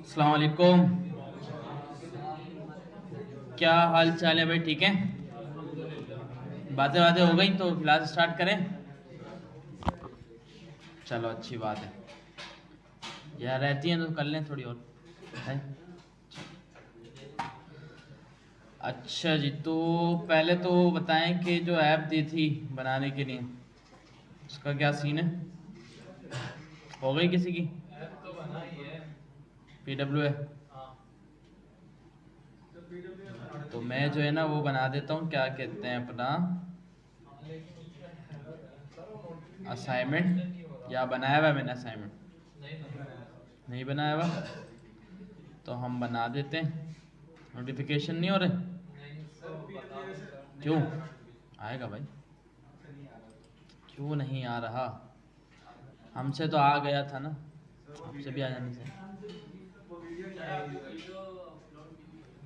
अस्सलाम वालेकुम। क्या हाल चाल है भाई? ठीक है। बातें बातें हो गई तो क्लास स्टार्ट करें। चलो अच्छी बात है यार, रहती हैं तो कर लें थोड़ी और है। अच्छा जी, तो पहले तो बताएं कि जो ऐप दी थी बनाने के लिए उसका क्या सीन है? हो गई किसी की? PWA। तो मैं जो है ना वो बना देता हूँ, क्या कहते हैं अपना असाइनमेंट। या बनाया हुआ है मैंने असाइनमेंट? नहीं बनाया हुआ तो हम बना देते हैं। नोटिफिकेशन नहीं हो रहे? क्यों? आएगा भाई। क्यों नहीं आ रहा? हमसे तो आ गया था ना, हमसे भी आ जाने से।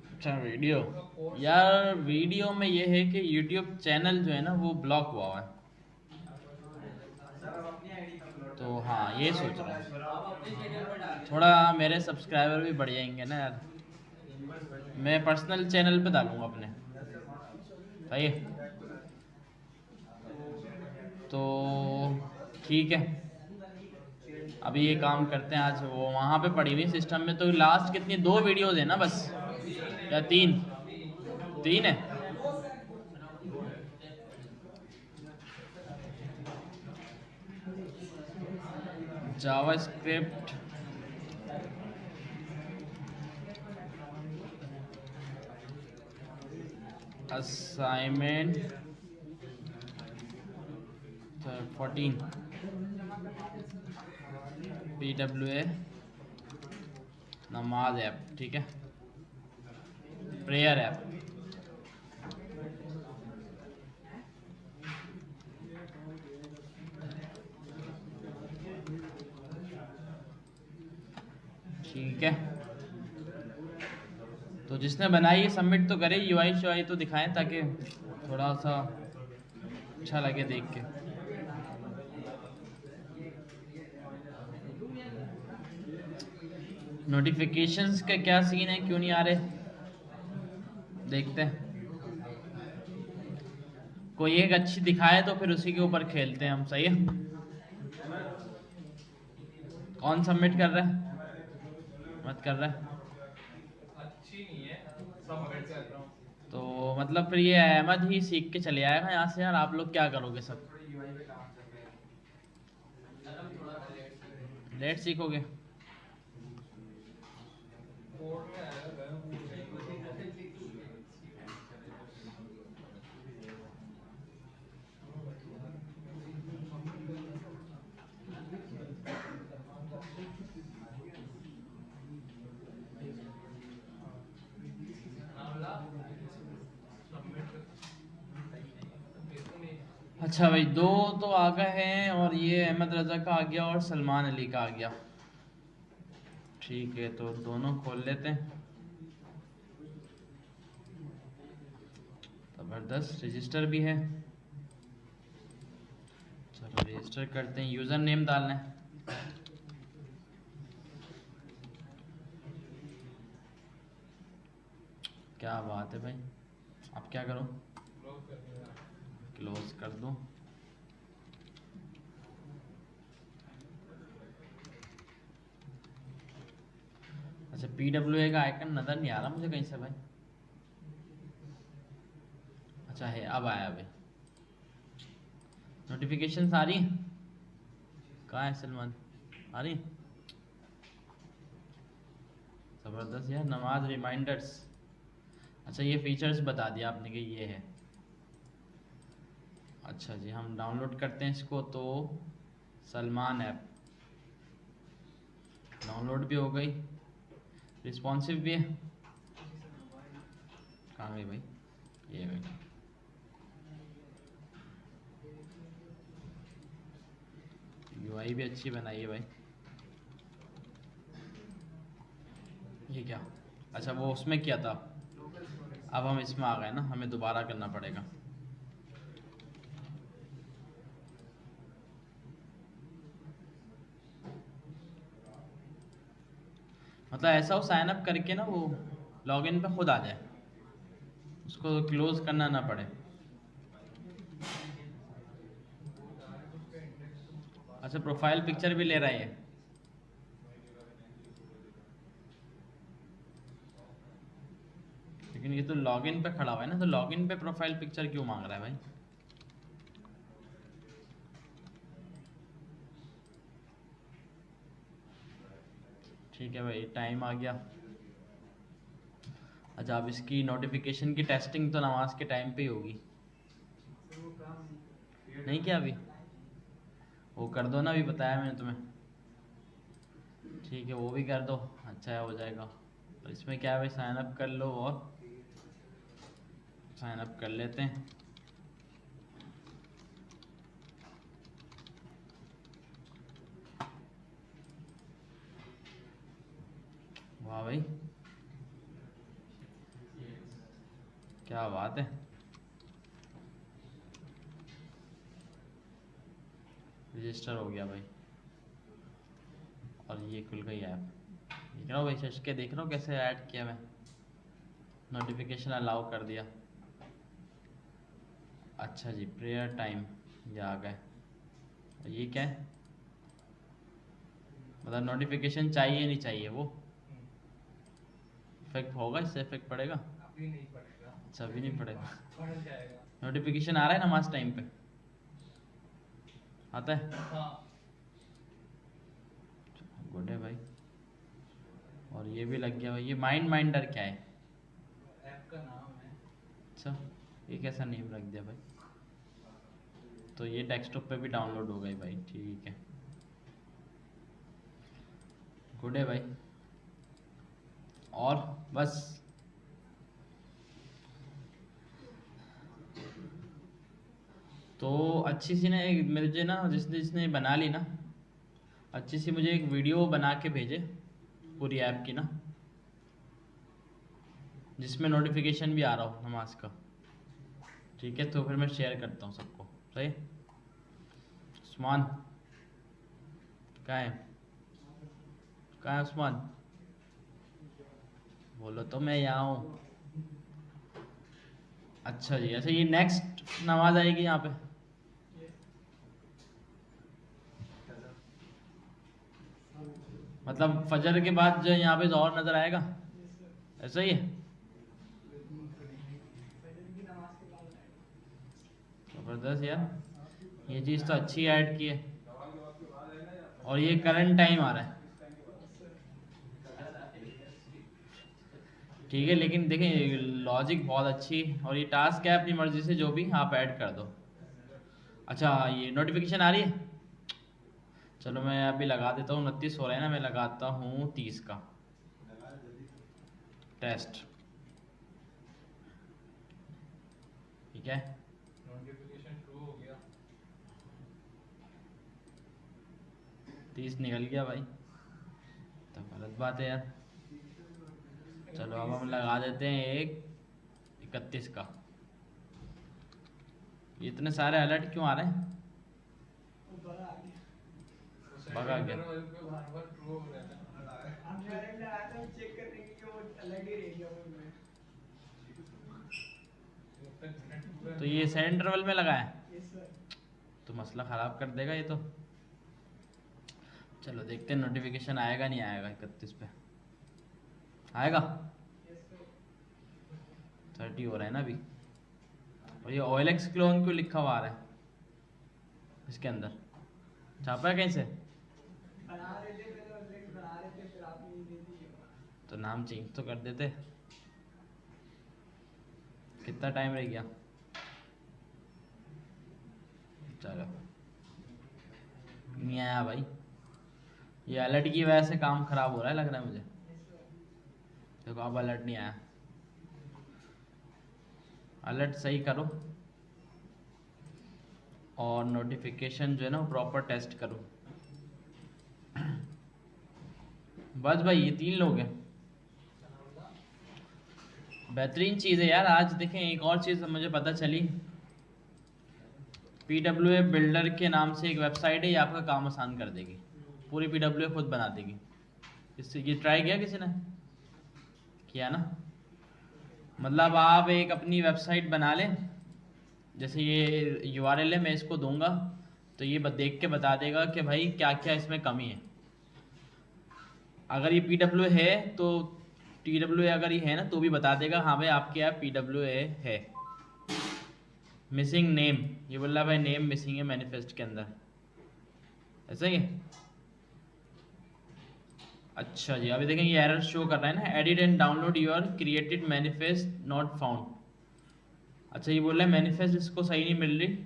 अच्छा वीडियो। यार वीडियो में ये है कि यूट्यूब चैनल जो है ना वो ब्लॉक हुआ हुआ है। तो हाँ ये सोच रहा हूँ थोड़ा मेरे सब्सक्राइबर भी बढ़ जाएंगे ना यार। मैं पर्सनल चैनल पे डालूंगा अपने। सही है। तो ठीक है, अभी ये काम करते हैं। आज वो वहाँ पे पड़ी हुई सिस्टम में तो लास्ट कितनी, 2 वीडियोस है ना बस, या 3? 3 है। जावा स्क्रिप्ट असाइनमेंट 14, PWA नमाज ऐप, ठीक है, प्रेयर ऐप। ठीक है, तो जिसने बनाई है सबमिट तो करे, यूआई शुआई तो दिखाएं ताकि थोड़ा सा अच्छा लगे देख के। नोटिफिकेशंस का क्या सीन है, क्यों नहीं आ रहे? देखते हैं, कोई एक अच्छी दिखाए तो फिर उसी के ऊपर खेलते हैं हम। सही है। कौन सबमिट कर रहा है? मत कर रहा है तो मतलब फिर ये अहमद ही सीख के चले आएगा यहाँ से। यार आप लोग क्या करोगे सब? लेट सीखोगे? अच्छा भाई, 2 तो आ गए हैं और ये अहमद रजा का आ गया और सलमान अली का आ गया। ठीक है, तो दोनों खोल लेते हैं। ज़बरदस्त, रजिस्टर भी है। चलो रजिस्टर करते हैं, यूज़र नेम डालना है। क्या बात है भाई, अब क्या करूँ? क्लोज कर दूँ? अच्छा PWA का आइकन नज़र नहीं आ रहा मुझे कहीं से भाई। अच्छा है, अब आया भाई। नोटिफिकेशन आ रही हैं? कहाँ है सलमान? आ रही हैं? ज़बरदस्त यार, नमाज रिमाइंडर्स। अच्छा ये फीचर्स बता दिया आपने कि ये है। अच्छा जी, हम डाउनलोड करते हैं इसको। तो सलमान ऐप डाउनलोड भी हो गई, रिस्पॉन्सिव भी है। कहाँ गई भाई? ये भाई, यूआई भी अच्छी बनाई है भाई। ये क्या? अच्छा वो उसमें किया था, अब हम इसमें आ गए ना, हमें दोबारा करना पड़ेगा। मतलब ऐसा हो साइन अप करके ना वो लॉगिन पे खुद आ जाए, उसको क्लोज करना ना पड़े। अच्छा प्रोफाइल पिक्चर भी ले रहा है, लेकिन ये तो लॉगिन पे खड़ा हुआ है ना, तो लॉगिन पे प्रोफाइल पिक्चर क्यों मांग रहा है भाई? ठीक है भाई, टाइम आ गया। अच्छा अब इसकी नोटिफिकेशन की टेस्टिंग तो नमाज के टाइम पे ही होगी। नहीं क्या अभी वो कर दो ना, अभी बताया मैंने तुम्हें। ठीक है वो भी कर दो, अच्छा है, हो जाएगा। तो इसमें क्या है भाई, साइन अप कर लो और साइन अप कर लेते हैं। वाह भाई क्या बात है, रजिस्टर हो गया भाई। और ये खुल गई ऐप, देख रहा हूँ भाई, शश के देख रहा हूँ कैसे ऐड किया मैं, नोटिफिकेशन अलाउ कर दिया। अच्छा जी प्रेयर टाइम, ये आ गए। और ये क्या है, मतलब नोटिफिकेशन चाहिए नहीं चाहिए वो इफेक्ट होगा, इससे इफेक्ट पड़ेगा? अभी नहीं पड़ेगा। अच्छा अभी नहीं पड़ेगा, पड़ जाएगा। नोटिफिकेशन आ रहा है नमाज टाइम पे आता है? हाँ गुड है भाई। और ये भी लग गया भाई, ये माइंड माइंडर क्या है? ऐप का नाम है। अच्छा ये कैसा नेम रख दिया भाई? तो ये डेस्कटॉप पे भी डाउनलोड हो गई भाई, ठीक है, गुड है भाई। और बस तो अच्छी सी ना एक मुझे ना, जिसने जिसने बना ली ना, अच्छी सी मुझे एक वीडियो बना के भेजे पूरी ऐप की ना, जिसमें नोटिफिकेशन भी आ रहा हो नमाज का। ठीक है तो फिर मैं शेयर करता हूँ सबको, सही? उस्मान कहाँ है, कहाँ है उस्मान? बोलो तो मैं यहाँ हूँ। अच्छा जी, अच्छा ये नेक्स्ट नमाज आएगी यहाँ पे? मतलब फजर के बाद जो यहाँ पे और नज़र आएगा, ऐसा ही है? ज़बरदस्त यार, ये चीज़ तो अच्छी ऐड की है। और ये करंट टाइम आ रहा है, ठीक है, लेकिन देखें लॉजिक बहुत अच्छी। और ये टास्क है अपनी मर्जी से जो भी आप ऐड कर दो। अच्छा ये नोटिफिकेशन आ रही है, चलो मैं अभी लगा देता हूँ, 29 हो रहा है ना, मैं लगाता हूँ 30 का टेस्ट, ठीक है। नोटिफिकेशन शुरू हो गया। 30 निकल गया भाई, तो गलत बात है यार। चलो अब हम लगा देते हैं एक 31 का। ये इतने सारे अलर्ट क्यों आ रहे हैं? भगा गया। तो ये सेंट्रल में लगा है तो मसला ख़राब कर देगा ये तो। चलो देखते हैं नोटिफिकेशन आएगा नहीं आएगा, 31 पे आएगा। 30 हो रहा है ना अभी। और ये OLX क्लोन क्यों लिखा हुआ आ रहा है इसके अंदर, छापा है कहीं से? तो नाम चेंज तो कर देते। कितना टाइम रह गया? चलो नहीं आया भाई, ये अलर्ट की वजह से काम खराब हो रहा है लग रहा है मुझे। देखो अब अलर्ट नहीं आया, अलर्ट सही करो और नोटिफिकेशन जो है ना प्रॉपर टेस्ट करो। बस भाई ये 3 लोग हैं, बेहतरीन चीज़ है यार। आज देखें एक और चीज़ मुझे पता चली, PWA बिल्डर के नाम से एक वेबसाइट है, ये आपका काम आसान कर देगी, पूरी PWA खुद बना देगी। इससे ये ट्राई किया किसी ने? किया ना? मतलब आप एक अपनी वेबसाइट बना लें, जैसे ये URL है, मैं इसको दूंगा तो ये देख के बता देगा कि भाई क्या क्या इसमें कमी है। अगर ये PWA है तो TWA अगर ये है ना तो भी बता देगा हाँ भाई आपके यहाँ PWA है। मिसिंग नेम, ये बोल रहा भाई नेम मिसिंग है मैनिफेस्ट के अंदर, ऐसा ही है। अच्छा जी, अभी देखें ये एरर शो कर रहा है ना, edit and download your created manifest not found. अच्छा ये बोल रहा है मैनिफेस्ट इसको सही नहीं मिल रही,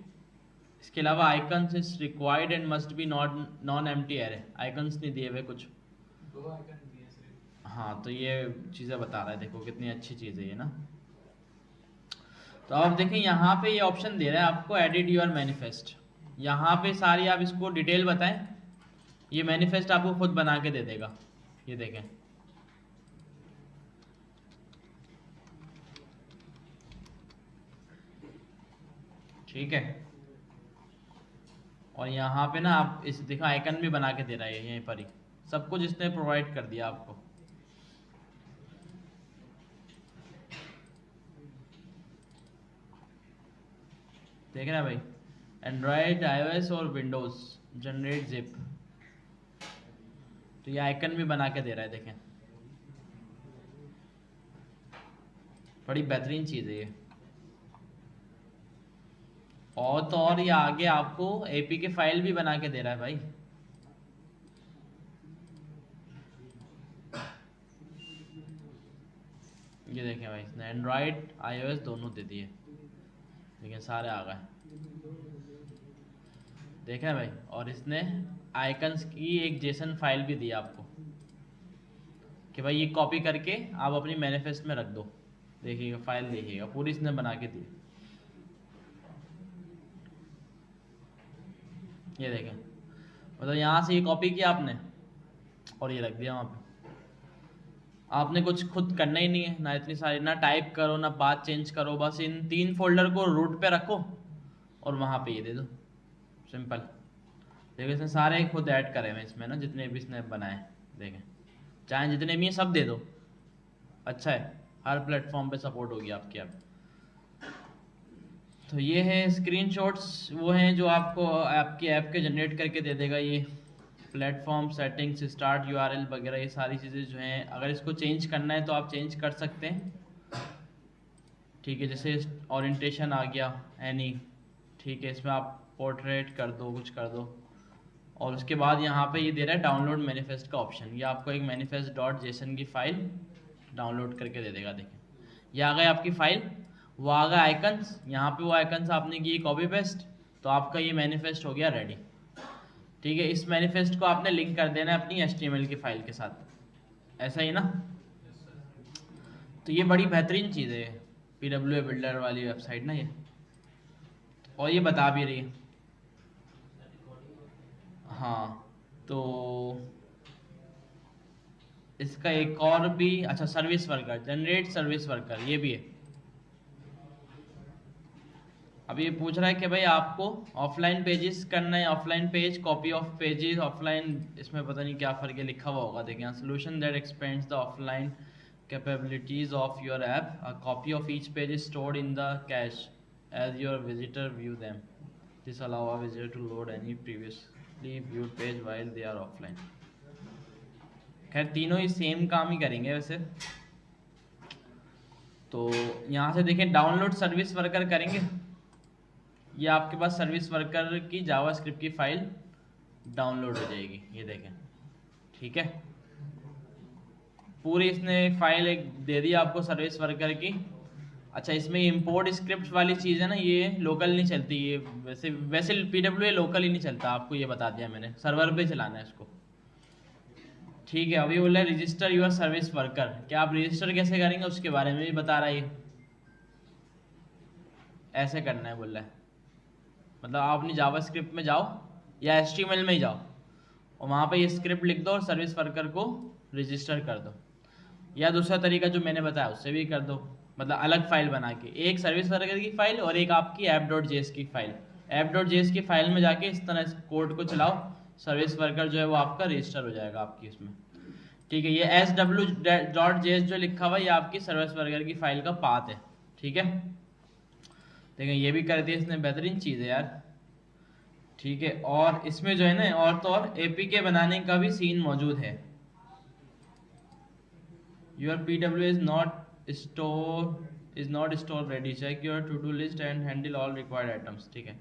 इसके अलावा icons is required and must be non empty array, icons नहीं दिए हुए कुछ। 2 आइकन दिए सिर्फ। हाँ तो ये चीज़ें बता रहा है, देखो कितनी अच्छी चीज़ है ये ना। तो अब देखें यहाँ पे ये ऑप्शन दे रहा है आपको एडिट योर मैनिफेस्ट, यहाँ पे सारी आप इसको डिटेल बताएं, ये मैनिफेस्ट आपको खुद बना के दे देगा। ये देखें ठीक है, और यहाँ पे ना आप इस देखो आइकन भी बना के दे रहा है यहीं पर ही, सब कुछ इसने प्रोवाइड कर दिया आपको। देख रहे हैं भाई, एंड्रॉयड iOS और विंडोज जनरेट जिप, तो ये आइकन भी बना के दे रहा है, देखें बड़ी बेहतरीन चीज़ है ये। और तो और ये आगे आपको APK फाइल भी बना के दे रहा है भाई। ये देखें भाई, इसने एंड्रॉयड iOS दोनों दे दिए, लेकिन सारे आ गए, देखें भाई। और इसने आइकन्स की एक जेसन फाइल भी दी आपको कि भाई ये कॉपी करके आप अपनी मैनिफेस्ट में रख दो। देखिएगा फाइल, देखिएगा पूरी इसने बना के दी। ये देखें, मतलब यहाँ से ये कॉपी किया आपने और ये रख दिया वहाँ पे। आपने कुछ खुद करना ही नहीं है ना, इतनी सारी ना टाइप करो ना बात चेंज करो, बस इन 3 फोल्डर को रूट पे रखो और वहाँ पे ये दे दो, सिंपल। देखिए इसने सारे खुद ऐड करे हुए इसमें ना, जितने भी इसने बनाए, देखें चाहे जितने भी हैं सब दे दो। अच्छा है, हर प्लेटफॉर्म पे सपोर्ट होगी आपकी अब। तो ये है स्क्रीनशॉट्स, वो हैं जो आपको आपकी ऐप के जनरेट करके दे देगा ये। प्लेटफॉर्म सेटिंग्स, स्टार्ट URL वगैरह, ये सारी चीज़ें जो हैं अगर इसको चेंज करना है तो आप चेंज कर सकते हैं, ठीक है। जैसे ओरिएंटेशन आ गया एनी, ठीक है, इसमें आप पोर्ट्रेट कर दो, कुछ कर दो। और उसके बाद यहाँ पे ये दे रहा है डाउनलोड मैनिफेस्ट का ऑप्शन, ये आपको एक manifest.json की फ़ाइल डाउनलोड करके दे देगा। देखें ये आ गई आपकी फ़ाइल, वो आ गया आइकन्स, यहाँ पे वो आइकन्स आपने किए कॉपी पेस्ट, तो आपका ये मैनिफेस्ट हो गया रेडी, ठीक है। इस मैनिफेस्ट को आपने लिंक कर देना है अपनी HTML की फ़ाइल के साथ, ऐसा ही ना। तो ये बड़ी बेहतरीन चीज़ है PWA बिल्डर वाली वेबसाइट ना ये, और ये बता भी रही है। हाँ तो इसका एक और भी, अच्छा service worker, generate service worker, ये भी है। अब ये पूछ रहा है कि भाई आपको ऑफलाइन पेजेस करना है, offline page, copy of pages offline, इसमें पता नहीं क्या फ़र्क है लिखा हुआ होगा, देखिए solution that expands the offline capabilities of your app, a copy of each page is stored in the cache as your visitor view them, this allow a visitor to load any previously viewed page while they are offline. खैर तीनों ही same काम ही करेंगे वैसे। तो यहाँ से देखें download service worker करेंगे, ये आपके पास सर्विस वर्कर की जावास्क्रिप्ट की फाइल डाउनलोड हो जाएगी, ये देखें, ठीक है। पूरी इसने फाइल एक दे दी आपको सर्विस वर्कर की। अच्छा इसमें इंपोर्ट स्क्रिप्ट वाली चीज़ है ना, ये लोकल नहीं चलती, ये वैसे वैसे PWA लोकल ही नहीं चलता, आपको ये बता दिया मैंने, सर्वर पे चलाना है इसको, ठीक है। अभी बोल रहा है रजिस्टर यूर सर्विस वर्कर, क्या आप रजिस्टर कैसे करेंगे उसके बारे में भी बता रहा है ये, ऐसे करना है बोल रहा है। मतलब आप अपनी जावास्क्रिप्ट में जाओ या HTML में ही जाओ और वहाँ पे ये स्क्रिप्ट लिख दो और सर्विस वर्कर को रजिस्टर कर दो, या दूसरा तरीका जो मैंने बताया उससे भी कर दो, मतलब अलग फाइल बना के, एक सर्विस वर्कर की फाइल और एक आपकी app.js की फाइल। app.js की फाइल में जाके इस तरह इस कोड को चलाओ, सर्विस वर्कर जो है वो आपका रजिस्टर हो जाएगा आपकी इसमें, ठीक है, ये sw.js जो लिखा हुआ है ये आपकी सर्विस वर्गर की फाइल का पाथ है। ठीक है, देखिए ये भी कर दिया इसने, बेहतरीन चीज़ है यार। ठीक है, और इसमें जो है ना और तो और एपीके बनाने का भी सीन मौजूद है। Your PW is not store ready, check your to do list and handle all required items. ठीक है,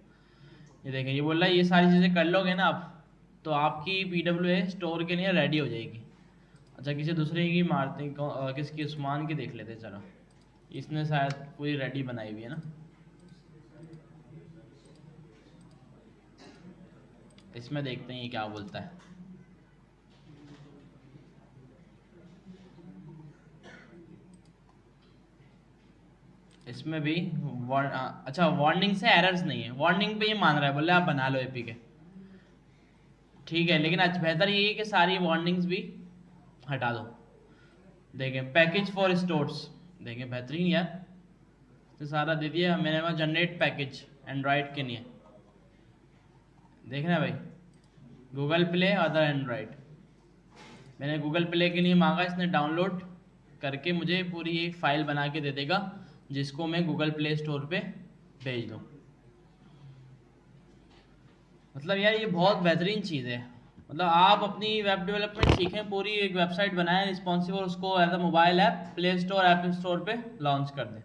ये देखें ये बोल रहा है ये सारी चीज़ें कर लोगे ना आप तो आपकी PW स्टोर के लिए रेडी हो जाएगी। अच्छा, किसी दूसरे की मारते हैं किसकी, उस्मान की देख लेते हैं। चलो, इसने शायद पूरी रेडी बनाई हुई है ना, इसमें देखते हैं ये क्या बोलता है। इसमें भी अच्छा, वार्निंग से एरर्स नहीं है, वार्निंग पे ये मान रहा है, बोले आप बना लो एपी के। ठीक है, लेकिन आज बेहतर ये है कि सारी वार्निंग्स भी हटा दो। देखें पैकेज फॉर स्टोर्स, देखें बेहतरीन यार, तो सारा दे दिया मैंने वहाँ जनरेट पैकेज एंड्रॉयड के लिए। देखना भाई, गूगल प्ले अदर एंड्रॉयड, मैंने गूगल प्ले के लिए मांगा, इसने डाउनलोड करके मुझे पूरी एक फ़ाइल बना के दे देगा जिसको मैं गूगल प्ले स्टोर पे भेज दूँ। मतलब यार ये बहुत बेहतरीन चीज़ है। मतलब आप अपनी वेब डेवलपमेंट सीखें, पूरी एक वेबसाइट बनाएं रिस्पॉन्सिव और उसको as a mobile app play store app store पे लॉन्च कर दें।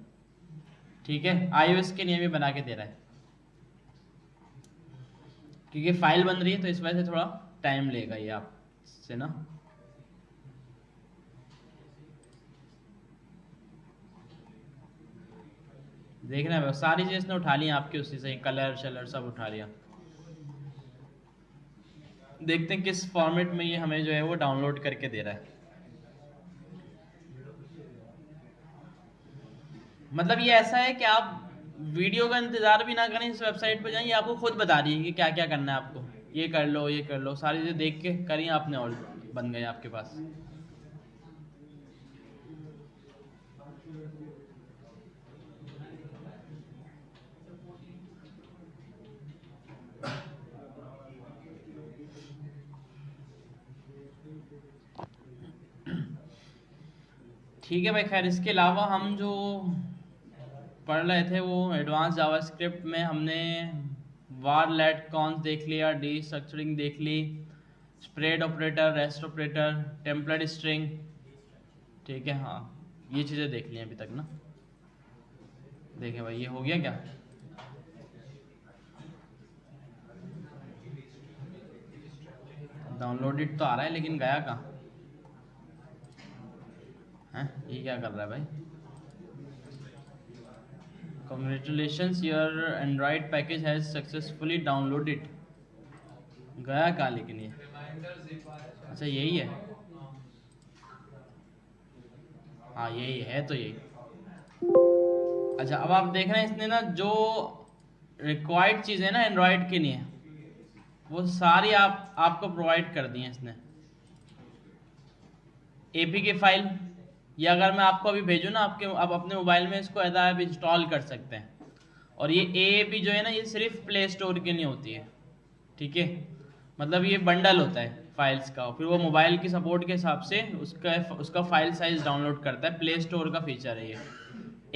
ठीक है, iOS के लिए भी बना के दे रहा है, क्योंकि फाइल बन रही है तो इस वजह से थोड़ा टाइम लेगा ये आपसे ना। देखना है सारी चीज़ ने उठा लिया आपकी उसी से, कलर शलर सब उठा लिया। देखते हैं किस फॉर्मेट में ये हमें जो है वो डाउनलोड करके दे रहा है। मतलब ये ऐसा है कि आप वीडियो का इंतज़ार भी ना करें, इस वेबसाइट पे जाएं, ये आपको खुद बता रही है कि क्या क्या करना है आपको, ये कर लो ये कर लो, सारी चीज़ें देख के करिए आपने और बन गए आपके पास। ठीक है भाई, खैर इसके अलावा हम जो पढ़ रहे थे वो एडवांस जावास्क्रिप्ट में हमने वार लेट कॉन्स देख लिया, डी स्ट्रक्चरिंग देख ली, spread operator, rest operator, template string. ठीक है, हाँ ये चीज़ें देख ली अभी तक ना। देखें भाई ये हो गया क्या, डाउनलोडेड तो आ रहा है लेकिन गया कहाँ है, ये क्या कर रहा है भाई। Congratulations, your Android package has successfully downloaded। गया कहाँ लेकिन ये, रिमाइंडर जिप आया अच्छा यही है, हाँ यही है तो यही। अच्छा, अब आप देख रहे हैं इसने ना जो रिक्वायर्ड चीज़ें ना एंड्रॉयड के लिए वो सारी आपको प्रोवाइड कर दी हैं इसने। APK फाइल, ये अगर मैं आपको अभी भेजूँ ना आपके, आप अपने मोबाइल में इसको एज ऐप इंस्टॉल कर सकते हैं। और ये AAP जो है ना ये सिर्फ प्ले स्टोर के लिए होती है। ठीक है, मतलब ये बंडल होता है फाइल्स का, फिर वो मोबाइल की सपोर्ट के हिसाब से उसका फाइल साइज डाउनलोड करता है, प्ले स्टोर का फीचर है ये।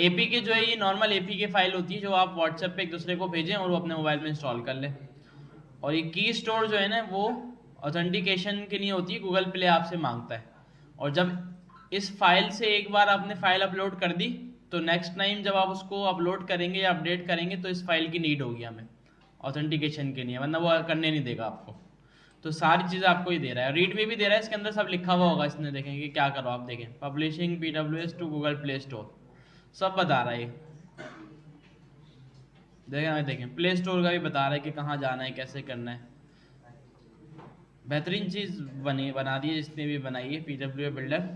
APK जो है ये नॉर्मल APK फाइल होती है जो आप व्हाट्सएप पे एक दूसरे को भेजें और वो अपने मोबाइल में इंस्टॉल कर लें। और ये की स्टोर जो है ना वो ऑथेंटिकेशन के लिए होती है, गूगल प्ले आपसे मांगता है। और जब इस फाइल से एक बार आपने फाइल अपलोड कर दी तो नेक्स्ट टाइम जब आप उसको अपलोड करेंगे या अपडेट करेंगे तो इस फाइल की नीड होगी हमें ऑथेंटिकेशन के लिए, वरना वो करने नहीं देगा आपको। तो सारी चीज़ें आपको ही दे रहा है, रीड में भी दे रहा है, इसके अंदर सब लिखा हुआ होगा, इसने देखेंगे क्या करो आप देखें, publishing PWS to Google play store, सब बता रहा है ये। देखें प्ले स्टोर का भी बता रहा है कि कहाँ जाना है कैसे करना है। बेहतरीन चीज़ बना दी है जिसने भी बनाई है PWA बिल्डर,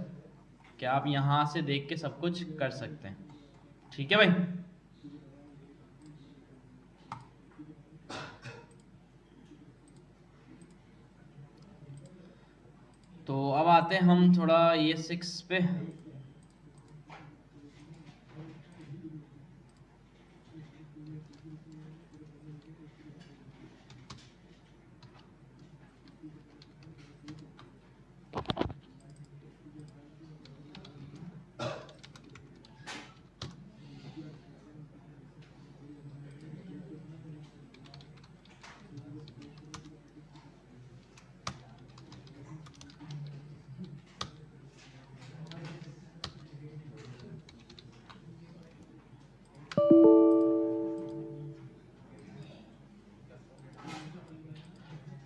कि आप यहाँ से देख के सब कुछ कर सकते हैं। ठीक है भाई, तो अब आते हैं हम थोड़ा ये 6 पे।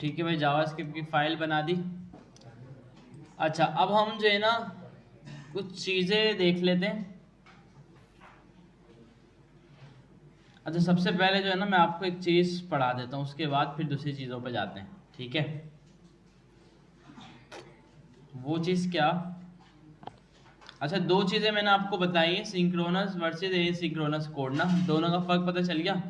ठीक है भाई, जावास्क्रिप्ट की फाइल बना दी। अच्छा, अब हम जो है ना कुछ चीज़ें देख लेते हैं। अच्छा, सबसे पहले जो है ना मैं आपको एक चीज़ पढ़ा देता हूँ, उसके बाद फिर दूसरी चीज़ों पे जाते हैं, ठीक है। वो चीज़ क्या? अच्छा, दो चीज़ें मैंने आपको बताई हैं, सिंक्रोनस वर्सेस एसिंक्रोनस कोड ना, दोनों का फर्क पता चल गया?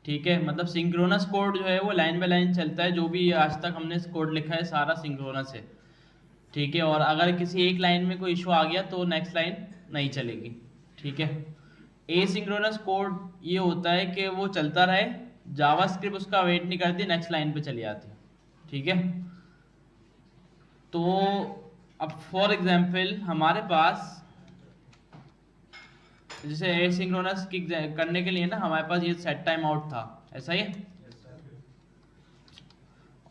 ठीक है, मतलब सिंक्रोनस कोड जो है वो लाइन बाय लाइन चलता है, जो भी आज तक हमने कोड लिखा है सारा सिंक्रोनस है, ठीक है। और अगर किसी एक लाइन में कोई इशू आ गया तो नेक्स्ट लाइन नहीं चलेगी, ठीक है। एसिंक्रोनस कोड ये होता है कि वो चलता रहे, जावास्क्रिप्ट उसका वेट नहीं करती, नेक्स्ट लाइन पे चली जाती, ठीक है। तो अब फॉर एग्जांपल हमारे पास जैसे एसिंक्रोनस की करने के लिए ना हमारे पास ये सेट टाइम आउट था, ऐसा ही है।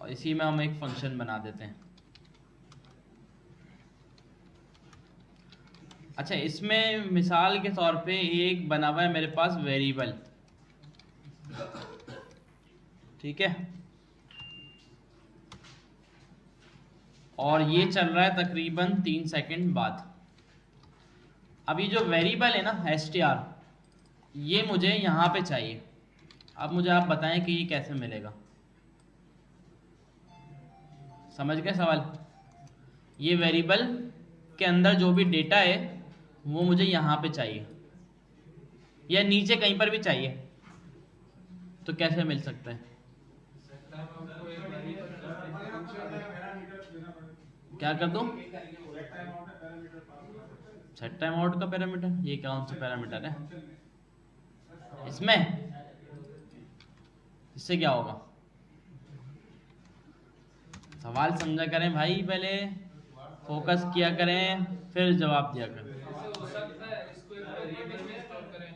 और इसी में हम एक फंक्शन बना देते हैं। अच्छा, इसमें मिसाल के तौर पे एक बना हुआ है मेरे पास वेरिएबल, ठीक है, और ये चल रहा है तकरीबन 3 सेकंड बाद। अब ये जो वेरिएबल है ना str, ये मुझे यहाँ पे चाहिए। अब मुझे आप बताएं कि ये कैसे मिलेगा, समझ गए सवाल? ये वेरिएबल के अंदर जो भी डेटा है वो मुझे यहाँ पे चाहिए, या नीचे कहीं पर भी चाहिए, तो कैसे मिल सकता है? क्या कर दूं? सेट टाइम आउट का पैरामीटर? ये कौन सा पैरामीटर है इसमें? इससे क्या होगा? सवाल समझा करें भाई, पहले फोकस किया करें फिर जवाब दिया करें। ऐसे हो सकता है इसको एक वेरिएबल में स्टोर करें,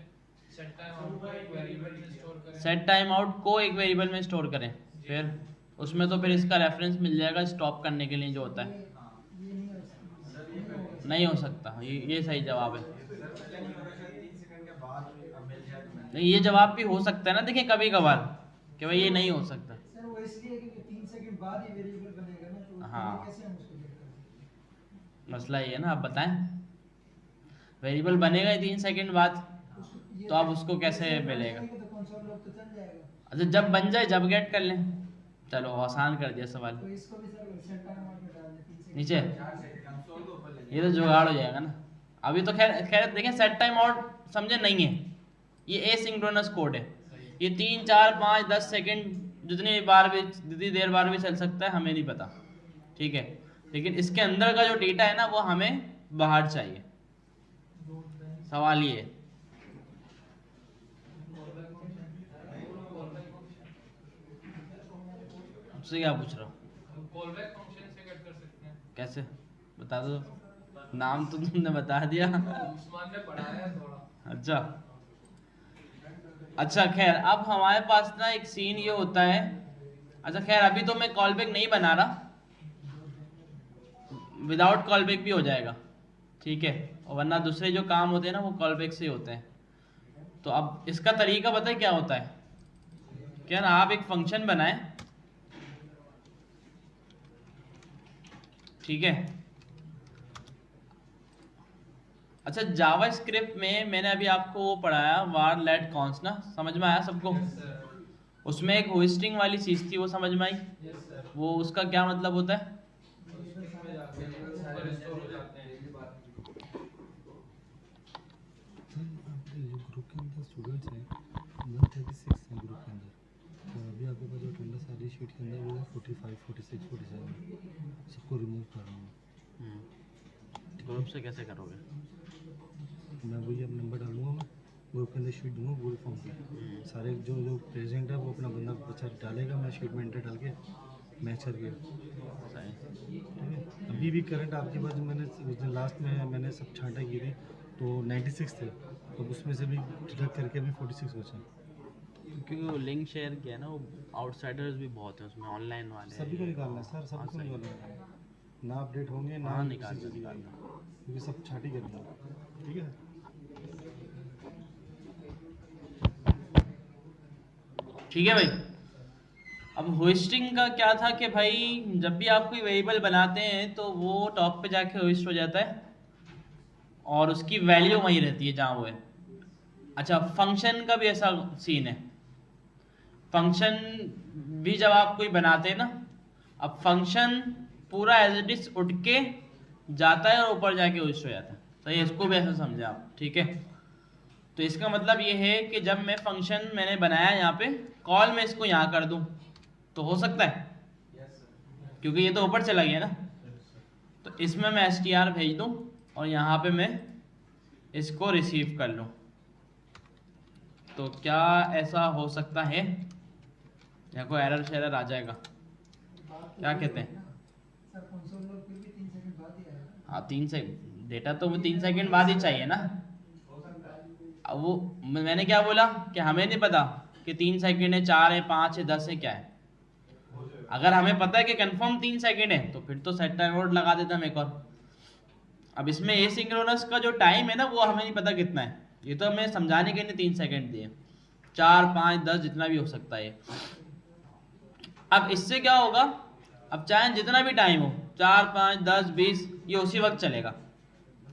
सेट टाइम आउट को एक वेरिएबल में स्टोर करें। सेट टाइम आउट को एक वेरिएबल में स्टोर करें, फिर उसमें तो फिर इसका रेफरेंस मिल जाएगा स्टॉप करने के लिए जो होता है। नहीं हो सकता, ये सही जवाब है। नहीं, ये जवाब भी हो सकता है ना, देखिए कभी कभार कि भाई ये नहीं हो सकता। सर वो इसलिए क्योंकि 3 सेकंड बाद ये वेरिएबल बनेगा ना, तो हाँ, कैसे हम उसको देख पाएंगे? मसला ये है ना, आप बताएं। वेरिएबल बनेगा ही 3 सेकंड बाद, तो आप उसको कैसे मिलेगा? तो कंसोल लॉग तो चल जाएगा। अच्छा, जब बन जाए जब गेट कर लें। चलो आसान कर दिया सवाल। तो इसको भी सर सेट टाइम आउट में डाल दें 3 सेकंड नीचे ये तो जुगाड़ हो जाएगा ना। अभी तो खैर खैर देखें, सेट टाइम आउट समझे नहीं है, ये एसिंक्रोनस कोड है। ये 3 4 5 10 सेकंड जितनी देर बार भी चल सकता है, हमें नहीं पता, ठीक है। लेकिन इसके अंदर का जो डेटा है ना वो हमें बाहर चाहिए। सवाल ये है। आपसे क्या पूछ रहा हूँ? कॉलबैक फंक्शन से कट कर सकते हैं। कैसे बता दो, नाम तो तुमने बता दिया। उस्मान ने पढ़ाया है थोड़ा। अच्छा अच्छा, खैर अब हमारे पास ना एक सीन ये होता है। अच्छा खैर, अभी तो मैं कॉल बैक नहीं बना रहा, विदाउट कॉल बैक भी हो जाएगा, ठीक है। और वरना दूसरे जो काम होते हैं ना वो कॉल बैक से होते हैं। तो अब इसका तरीका पता है क्या होता है? क्या ना, आप एक फंक्शन बनाएं, ठीक है। अच्छा, जावास्क्रिप्ट में मैंने अभी आपको वो पढ़ाया वार लेट कॉन्स ना, समझ में आया सबको? उसमें एक होस्टिंग वाली चीज़ थी, वो समझ में आई? वो उसका क्या मतलब होता है? ग्रुप के अंदर स्टूडेंट्स हैं 136 हैं ग्रुप के अंदर, तो अभी आपके पास जो अटेंडेंस आ रही है शीट के अंदर वो है 45 46 47, सबको रिमूव कर रहा हूँ। ग्रुप से कैसे करोगे? मैं वही अब नंबर डालूंगा, मैं ग्रुप के अंदर शीट दूंगा गूगल फॉर्म की, सारे जो जो प्रेजेंट है वो अपना बंदा बच्चा डालेगा, मैं शीट में एंटर डाल के मैच करके, ठीक है। अभी भी करंट आपके पास जो मैंने उस दिन लास्ट में मैंने सब छांटा की थी तो 96 थे, तो उसमें से भी डिडक्ट करके अभी 46 बचे। क्योंकि वो लिंक शेयर किया ना, वो आउटसाइडर्स भी बहुत हैं उसमें, ऑनलाइन वाले सभी को निकालना है सर, हाँ, सभी को सही। निकालना है, ना अपडेट होंगे ना हाँ, ही निकाल किसी दो, से निकाल दिखेगा, दो। क्योंकि सब छाटी करेंगे, ठीक है। ठीक है भाई। अब होस्टिंग का क्या था कि भाई जब भी आप कोई वेरिएबल बनाते हैं तो वो टॉप पे जाके होस्ट हो जाता है और उसकी वैल्यू वहीं रहती है जहाँ वो है। अच्छा, फंक्शन का भी ऐसा सीन है। फंक्शन भी जब आप कोई बनाते हैं ना, अब फंक्शन पूरा एज इट इज उठ के जाता है और ऊपर जाके होस्ट हो जाता है। तो ये इसको भी ऐसा समझे आप, ठीक है। तो इसका मतलब ये है कि जब मैं फंक्शन मैंने बनाया यहाँ पे, कॉल मैं इसको यहाँ कर दूँ तो हो सकता है, क्योंकि ये तो ऊपर चला गया ना। तो इसमें मैं str भेज दूँ और यहाँ पे मैं इसको रिसीव कर लूँ, तो क्या ऐसा हो सकता है या कोई एरर शेरर आ जाएगा? क्या कहते हैं? सर कंसोल लॉग फिर भी 3 सेकंड बाद ही आएगा। हाँ, 3 से डेटा तो वो 3 सेकंड बाद ही चाहिए ना। अब वो मैंने क्या बोला कि हमें नहीं पता कि 3 सेकंड है, 4 है, 5 है, 10 है, क्या है। अगर हमें पता है कि कंफर्म 3 सेकंड है तो फिर तो सेट टाइम आउट लगा देता हम एक और। अब इसमें एसिंक्रोनस का जो टाइम है ना वो हमें नहीं पता कितना है, ये तो हमें समझाने के लिए 3 सेकंड दिए, 4, 5, 10 जितना भी हो सकता है। अब इससे क्या होगा, अब चाहे जितना भी टाइम हो, 4, 5, 10, 20, ये उसी वक्त चलेगा,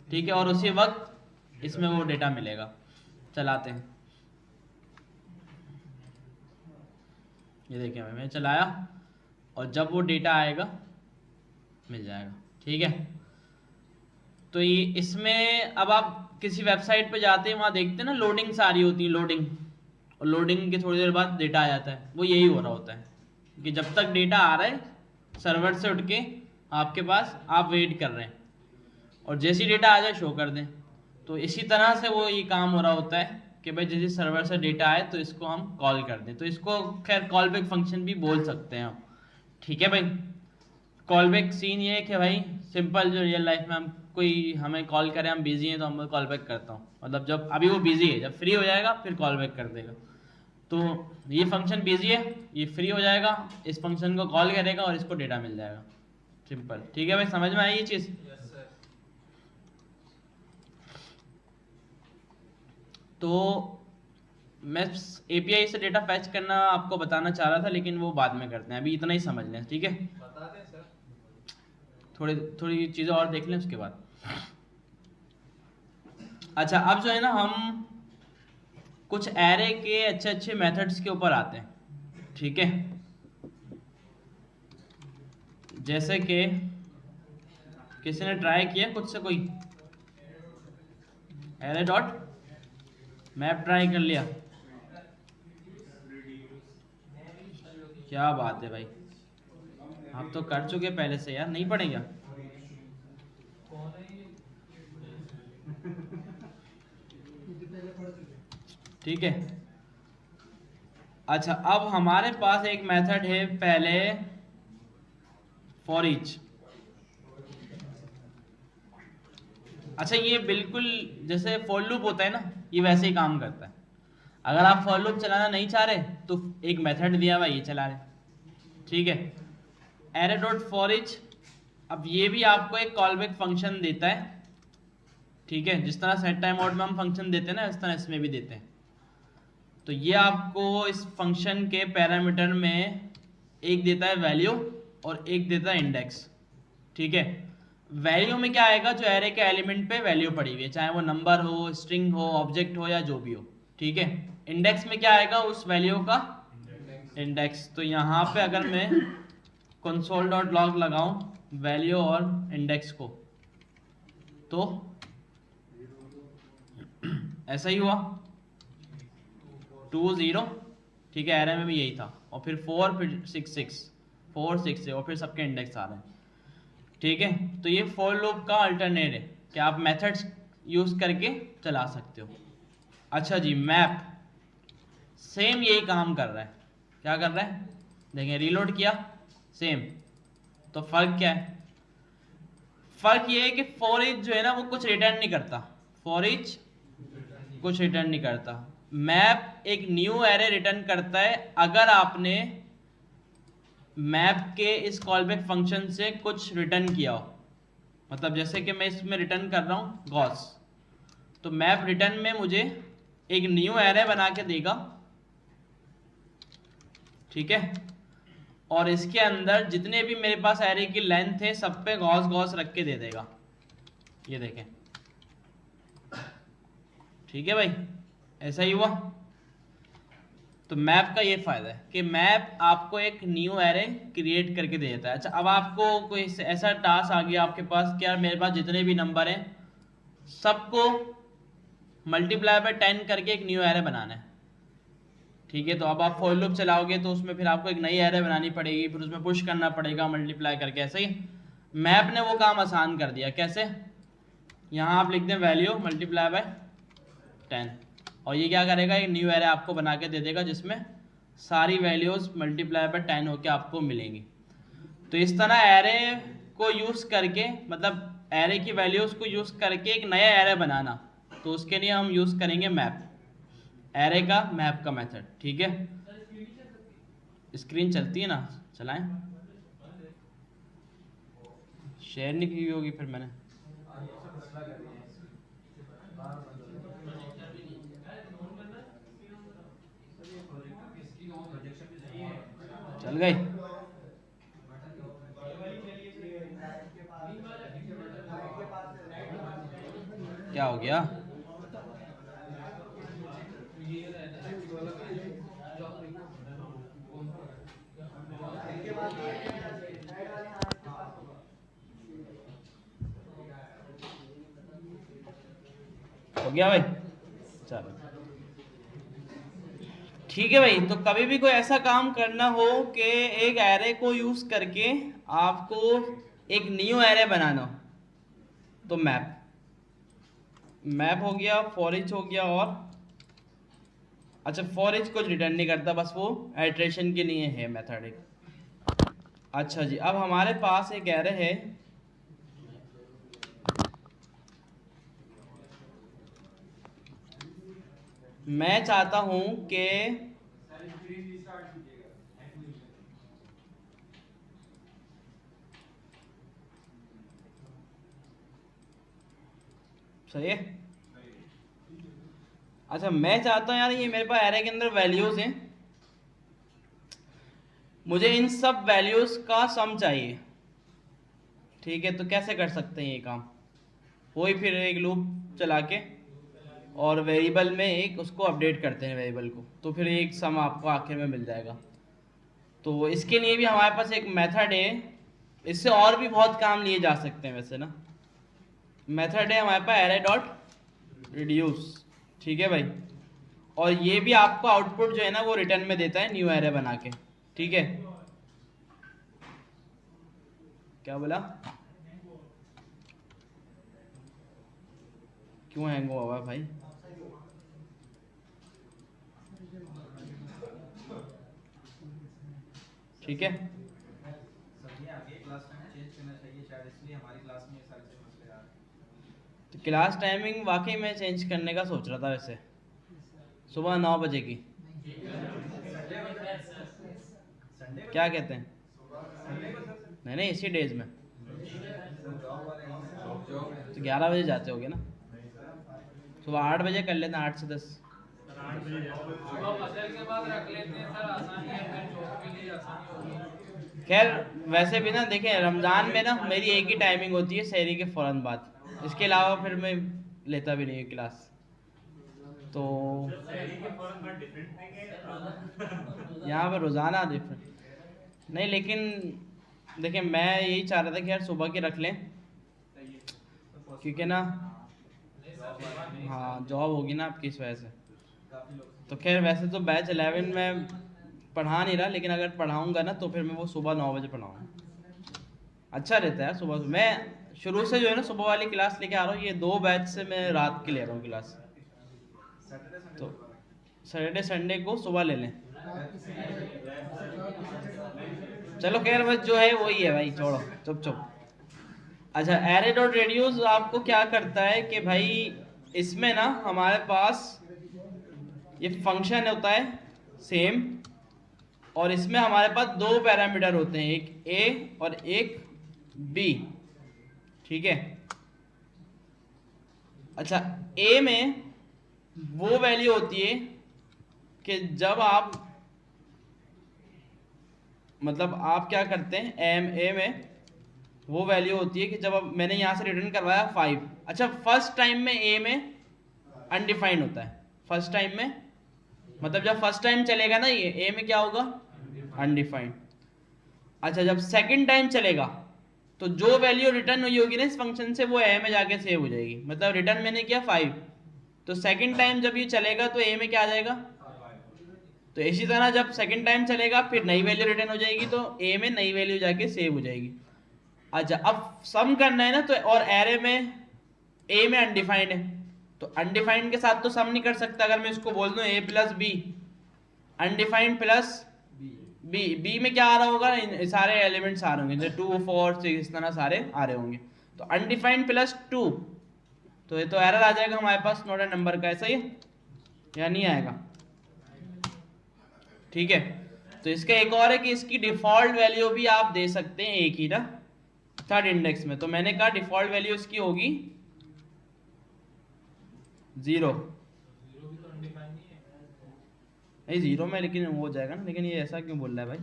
ठीक है, और उसी वक्त इसमें वो डेटा मिलेगा। चलाते हैं, ये देखिए मैंने चलाया और जब वो डेटा आएगा मिल जाएगा, ठीक है। तो ये इसमें अब आप किसी वेबसाइट पे जाते हैं, वहाँ देखते हैं ना लोडिंग सारी होती है, लोडिंग, और लोडिंग के थोड़ी देर बाद डेटा आ जाता है। वो यही हो रहा होता है कि जब तक डेटा आ रहा है सर्वर से उठ के आपके पास, आप वेट कर रहे हैं और जैसे ही डेटा आ जाए शो कर दें। तो इसी तरह से वो ये काम हो रहा होता है कि भाई जैसे सर्वर से डेटा आए तो इसको हम कॉल कर दें। तो इसको खैर कॉल बैक फंक्शन भी बोल सकते हैं हम, ठीक है भाई। कॉल बैक सीन ये है कि भाई सिंपल, जो रियल लाइफ में हम कोई हमें कॉल करे, हम बिजी हैं तो हम कॉल बैक करता हूँ, मतलब जब अभी वो बिजी है, जब फ्री हो जाएगा फिर कॉल बैक कर देगा। तो ये फंक्शन बिजी है, ये फ्री हो जाएगा, इस फंक्शन को कॉल करेगा और इसको डेटा मिल जाएगा, सिंपल, ठीक है भाई। समझ में आई ये चीज़? तो मैं API से डेटा फैच करना आपको बताना चाह रहा था, लेकिन वो बाद में करते हैं, अभी इतना ही समझ लें, ठीक है। बता दें सर, थोड़ी चीज़ें और देख लें उसके बाद। अच्छा, अब जो है ना हम कुछ एरे के अच्छे अच्छे मेथड्स के ऊपर आते हैं, ठीक है। जैसे कि किसी ने ट्राई किया खुद से, कोई एरे डॉट मैप ट्राई कर लिया? क्या बात है भाई, आप तो कर चुके पहले से यार, नहीं पढ़ेगा? कौन है ये? ये तो पहले पढ़ चुके। ठीक है। अच्छा, अब हमारे पास एक मेथड है पहले फॉर ईच। अच्छा, ये बिल्कुल जैसे फॉर लूप होता है ना, ये वैसे ही काम करता है। अगर आप फॉर लूप चलाना नहीं चाह रहे तो एक मेथड दिया हुआ ये चला रहे, ठीक है, एरे डॉट फॉर ईच। अब ये भी आपको एक कॉल बैक फंक्शन देता है, ठीक है, जिस तरह सेट टाइम आउट में हम फंक्शन देते हैं ना, इस तरह इसमें भी देते हैं। तो ये आपको इस फंक्शन के पैरामीटर में एक देता है वैल्यू और एक देता है इंडेक्स, ठीक है। वैल्यू में क्या आएगा, जो एरे के एलिमेंट पे वैल्यू पड़ी हुई है, चाहे वो नंबर हो, स्ट्रिंग हो, ऑब्जेक्ट हो या जो भी हो, ठीक है। इंडेक्स में क्या आएगा, उस वैल्यू का इंडेक्स। तो यहाँ पे अगर मैं console.log लगाऊं वैल्यू और इंडेक्स को, तो ऐसा ही हुआ 2 0, ठीक है, एरे में भी यही था, और फिर 4, फिर 6 6, 4 6 6, और फिर सबके इंडेक्स आ रहे हैं, ठीक है। तो ये फॉर लूप का अल्टरनेट है कि आप मेथड्स यूज करके चला सकते हो। अच्छा जी, मैप सेम यही काम कर रहा है। क्या कर रहा है, देखें, रीलोड किया, सेम। तो फर्क क्या है, फर्क ये है कि फॉर ईच जो है ना वो कुछ रिटर्न नहीं करता, फॉर ईच कुछ रिटर्न नहीं करता। मैप एक न्यू एरे रिटर्न करता है अगर आपने मैप के इस कॉलबैक फंक्शन से कुछ रिटर्न किया हो। मतलब जैसे कि मैं इसमें रिटर्न कर रहा हूँ गॉस, तो मैप रिटर्न में मुझे एक न्यू एरे बना के देगा, ठीक है। और इसके अंदर जितने भी मेरे पास एरे की लेंथ है सब पे गॉस गॉस रख के दे देगा। ये देखें, ठीक है भाई, ऐसा ही हुआ। तो मैप का ये फ़ायदा है कि मैप आपको एक न्यू एरे क्रिएट करके दे देता है। अच्छा, अब आपको कोई ऐसा टास्क आ गया आपके पास कि यार मेरे पास जितने भी नंबर हैं सबको मल्टीप्लाई बाय 10 करके एक न्यू एरे बनाना है, ठीक है। तो अब आप फॉर लूप चलाओगे तो उसमें फिर आपको एक नई एरे बनानी पड़ेगी, फिर उसमें पुश करना पड़ेगा मल्टीप्लाई करके। ऐसे ही मैप ने वो काम आसान कर दिया। कैसे? यहाँ आप लिख दें वैल्यू मल्टीप्लाई बाय 10 और ये क्या करेगा, एक न्यू एरे आपको बना के दे देगा जिसमें सारी वैल्यूज़ मल्टीप्लाई बाय 10 होकर आपको मिलेंगी। तो इस तरह एरे को यूज़ करके, मतलब एरे की वैल्यूज़ को यूज़ करके एक नया एरे बनाना, तो उसके लिए हम यूज़ करेंगे मैप, एरे का मैप का मेथड, ठीक है। स्क्रीन चलती है ना, चलाएं। शेयर नहीं की होगी फिर मैंने। चल गई? क्या हो गया? हो गया भाई? चलो ठीक है भाई। तो कभी भी कोई ऐसा काम करना हो कि एक एरे को यूज करके आपको एक न्यू एरे बनाना हो, तो मैप हो गया, फॉर ईच हो गया, और अच्छा फॉर ईच कुछ रिटर्न नहीं करता, बस वो आइट्रेशन के लिए है मेथड एक। अच्छा जी, अब हमारे पास एक एरे है, मैं चाहता हूं कि सही है। अच्छा, मैं चाहता हूं यार ये मेरे पास एरे के अंदर वैल्यूज हैं, मुझे इन सब वैल्यूज का सम चाहिए, ठीक है। तो कैसे कर सकते हैं ये काम? वही फिर एक लूप चला के और वेरिएबल में एक उसको अपडेट करते हैं वेरिएबल को, तो फिर एक सम आपको आखिर में मिल जाएगा। तो इसके लिए भी हमारे पास एक मेथड है, इससे और भी बहुत काम लिए जा सकते हैं वैसे ना। मेथड है हमारे पास एरे डॉट रिड्यूस, ठीक है भाई। और ये भी आपको आउटपुट जो है ना वो रिटर्न में देता है न्यू एरे बना के, ठीक है। क्या बोला? क्यों हैंग हुआ हुआ है भाई? ठीक है, तो क्लास टाइमिंग वाकई में चेंज करने का सोच रहा था वैसे, सुबह 9 बजे की। क्या कहते हैं? नहीं नहीं, इसी डेज में तो 11 बजे जाते होगे ना, सुबह 8 बजे कर लेते हैं, 8 से 10। सुबह फजर के बाद रख लेते हैं सर, आसानी है, फिर जॉब के लिए आसानी होगी। खैर वैसे भी ना देखें, रमज़ान में ना मेरी एक ही टाइमिंग होती है सहरी के फ़ौरन बाद, इसके अलावा फिर मैं लेता भी नहीं क्लास। तो यहाँ पर रोज़ाना डिफरेंट नहीं, लेकिन देखिए मैं यही चाह रहा था कि यार सुबह के रख लें, क्योंकि ना हाँ जॉब होगी ना आपकी इस वजह से। तो खैर वैसे तो बैच 11 में पढ़ा नहीं रहा, लेकिन अगर पढ़ाऊँगा ना तो फिर मैं वो सुबह 9 बजे पढ़ाऊँगा, अच्छा रहता है सुबह। मैं शुरू से जो है ना सुबह वाली क्लास लेके आ रहा हूँ, ये 2 बैच से मैं रात की ले रहा हूँ क्लास। तो सैटरडे संडे को सुबह ले लें। चलो खैर बस जो है वही है भाई, छोड़ो चुप चुप। अच्छा, एरे डॉट रेडियस आपको क्या करता है कि भाई इसमें ना हमारे पास ये फंक्शन होता है सेम, और इसमें हमारे पास 2 पैरामीटर होते हैं, एक ए और एक बी, ठीक है। अच्छा, ए में वो वैल्यू होती है कि जब आप मतलब आप क्या करते हैं, ए में वो वैल्यू होती है कि जब अब मैंने यहाँ से रिटर्न करवाया 5, अच्छा फर्स्ट टाइम में ए में अनडिफाइंड होता है, फर्स्ट टाइम में, मतलब जब फर्स्ट टाइम चलेगा ना ये ए में क्या होगा, अनडिफाइंड। अच्छा जब सेकंड टाइम चलेगा तो जो वैल्यू रिटर्न हुई होगी ना इस फंक्शन से वो ए में जाके सेव हो जाएगी, मतलब रिटर्न मैंने किया 5, तो सेकंड टाइम जब ये चलेगा तो ए में क्या आ जाएगा, तो इसी तरह जब सेकंड टाइम चलेगा फिर नई वैल्यू रिटर्न हो जाएगी तो ए में नई वैल्यू जाके सेव हो जाएगी। अच्छा अब सम करना है ना, तो और एरे में ए में अनडिफाइंड है तो अनडिफाइंड के साथ तो सम नहीं कर सकता, अगर मैं इसको बोल दूं A plus B undefined plus B, B में क्या आ रहा होगा, सारे एलिमेंट्स आ रहे होंगे जैसे 2 4 6 इस तरह सारे आ रहे होंगे, तो अनडिफाइंड प्लस 2, तो ये तो एरर आ जाएगा हमारे पास नोट ए नंबर का, ऐसा ही है या नहीं आएगा, ठीक है। तो इसका एक और है कि इसकी डिफॉल्ट वैल्यू भी आप दे सकते हैं एक ही ना थर्ड इंडेक्स में, तो मैंने कहा डिफॉल्ट वैल्यू इसकी होगी 0, नहीं 0 में लेकिन हो जाएगा ना, लेकिन ये ऐसा क्यों बोल रहा है भाई,